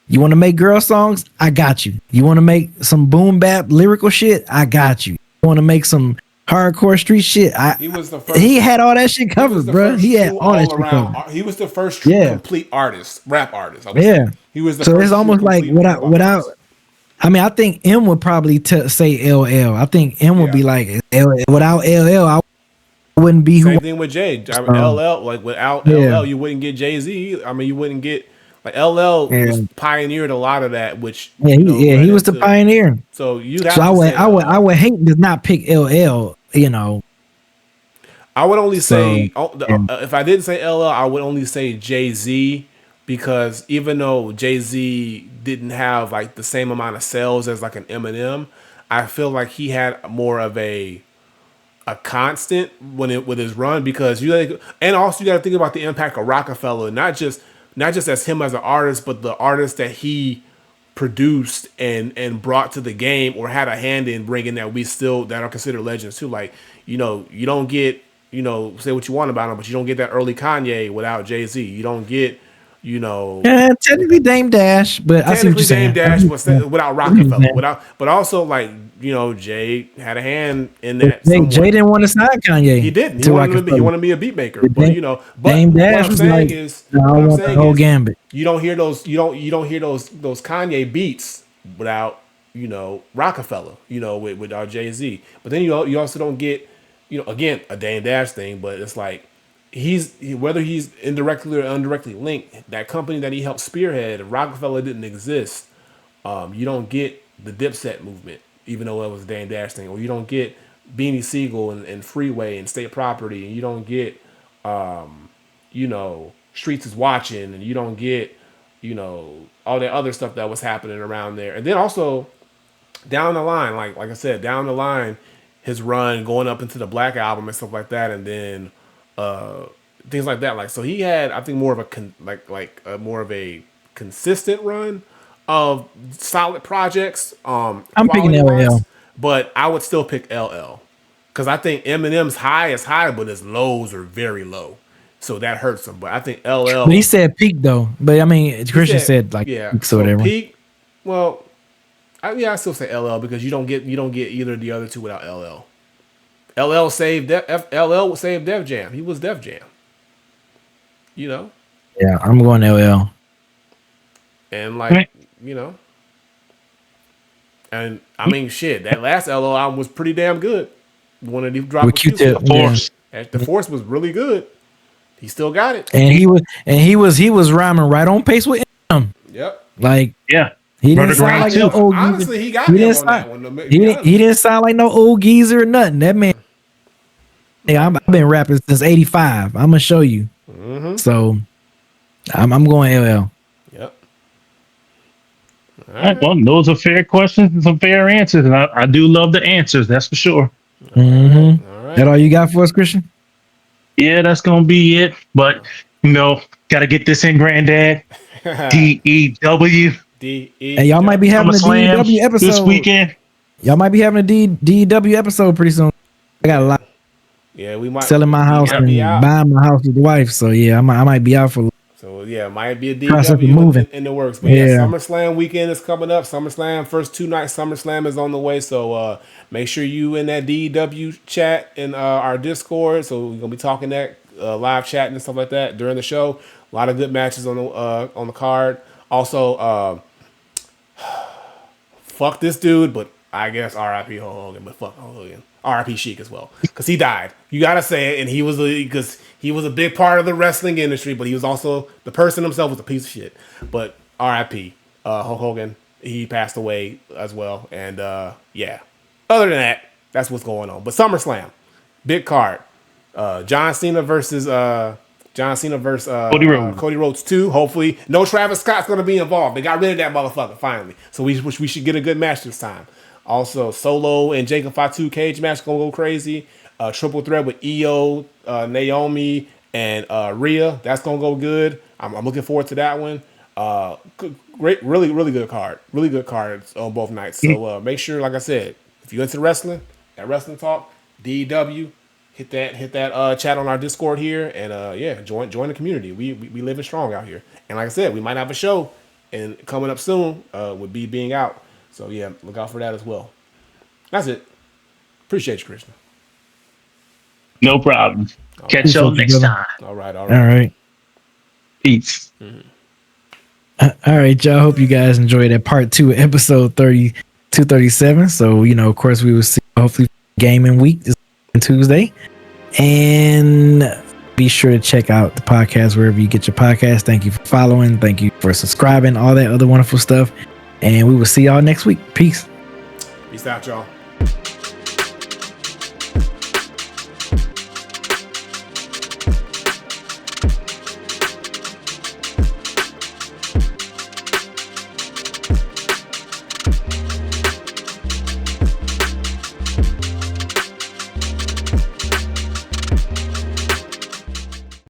you want to make girl songs? I got you. You want to make some boom bap lyrical shit? I got you. You want to make some hardcore street shit? He was the first. He had all that shit covered, bro. He had all that shit covered. He was the first true complete artist, rap artist. Yeah, he was the so first. It's almost like without. I mean, I think M would probably say LL. I think M would be like without LL, I wouldn't be Same thing with Jay. I mean, LL, like without LL, you wouldn't get Jay-Z. I mean, you wouldn't get like LL was pioneered a lot of that. Which he was the pioneer. So I would hate to not pick LL. You know, I would only say if I didn't say LL, I would only say Jay-Z. Because even though Jay-Z didn't have like the same amount of sales as like an Eminem, I feel like he had more of a constant with his run. Because and also you got to think about the impact of Rockefeller, not just as him as an artist, but the artists that he produced and brought to the game or had a hand in bringing that are considered legends too. Like you don't get say what you want about him, but you don't get that early Kanye without Jay-Z. You don't get technically Dame Dash, but I see what you're saying. Dame Dash was without Rockefeller, but also like Jay had a hand in that. Jay didn't want to sign Kanye. He didn't. He wanted to be a beat maker. But Dame Dash was like, I want the whole gambit. You don't hear those. You don't hear those Kanye beats without Rockefeller. With our Jay-Z. But then you also don't get again a Dame Dash thing. But it's like. Whether he's indirectly or indirectly linked, that company that he helped spearhead, if Rockefeller didn't exist, you don't get the Dipset movement, even though it was a Dame Dash thing, or you don't get Beanie Siegel and Freeway and State Property, and you don't get, Streets is Watching, and you don't get, all that other stuff that was happening around there. And then also down the line, like I said, down the line, his run going up into the Black Album and stuff like that, and then things like that. Like so, he had I think more of a more of a consistent run of solid projects. I'm picking LL, but I would still pick LL because I think Eminem's high is high, but his lows are very low, so that hurts him. But I think LL. But he said peak though. But I mean, Christian said like so whatever. Peak. Well, I still say LL because you don't get either of the other two without LL. LL saved Def Jam. He was Def Jam. Yeah, I'm going LL. And and I mean shit, that last LL album was pretty damn good. One of these dropped with Q-Tip. The Force was really good. He still got it. And he was rhyming right on pace with him. Yep. Like yeah. He didn't sound like no old geezer. Honestly, he got me on that one. He didn't sound like no old geezer or nothing. That man. Yeah, I've been rapping since '85. I'm gonna show you. Mm-hmm. So, I'm going LL. Yep. All right. Well, those are fair questions and some fair answers, and I do love the answers. That's for sure. Mm-hmm. All right. That all you got for us, Christian? Yeah, that's gonna be it. But got to get this in, Granddad. DEW. Hey, y'all might be having a DEW episode this weekend. Y'all might be having a DEW episode pretty soon. I got a lot. Yeah, we might selling my house and buying my house with the wife. So yeah, I might be out for. So yeah, might be a DEW in the works. But yeah, SummerSlam weekend is coming up. SummerSlam first 2 nights. SummerSlam is on the way. So make sure you in that DEW chat in our Discord. So we're gonna be talking that live chatting and stuff like that during the show. A lot of good matches on the card. Also, fuck this dude, but I guess R.I.P. Hulk Hogan, but fuck Hulk Hogan. R.I.P. Sheik as well, because he died. You gotta say it, and he was a big part of the wrestling industry, but he was also the person himself was a piece of shit. But R.I.P. Hulk Hogan, he passed away as well, and yeah. Other than that, that's what's going on. But SummerSlam, big card. John Cena versus Cody Rhodes. Cody Rhodes 2. Hopefully, no Travis Scott's going to be involved. They got rid of that motherfucker finally. So we should get a good match this time. Also, Solo and Jacob Fatu cage match going to go crazy. Triple threat with Io, Naomi, and Rhea. That's going to go good. I'm looking forward to that one. Great, really good card. Really good cards on both nights. So make sure, like I said, if you're into wrestling, at Wrestling Talk, DW, hit that chat on our Discord here, and yeah, join the community. We living strong out here. And like I said, we might have a show and coming up soon with B being out. So yeah, look out for that as well. That's it. Appreciate you, Christian. No problem. Catch y'all next time. All right. All right. Peace. All right, y'all. Hope you guys enjoyed that part 2 of episode 237. So, of course, we will see hopefully gaming week this Tuesday. And be sure to check out the podcast wherever you get your podcast. Thank you for following. Thank you for subscribing, all that other wonderful stuff. And we will see y'all next week. Peace. Peace out, y'all.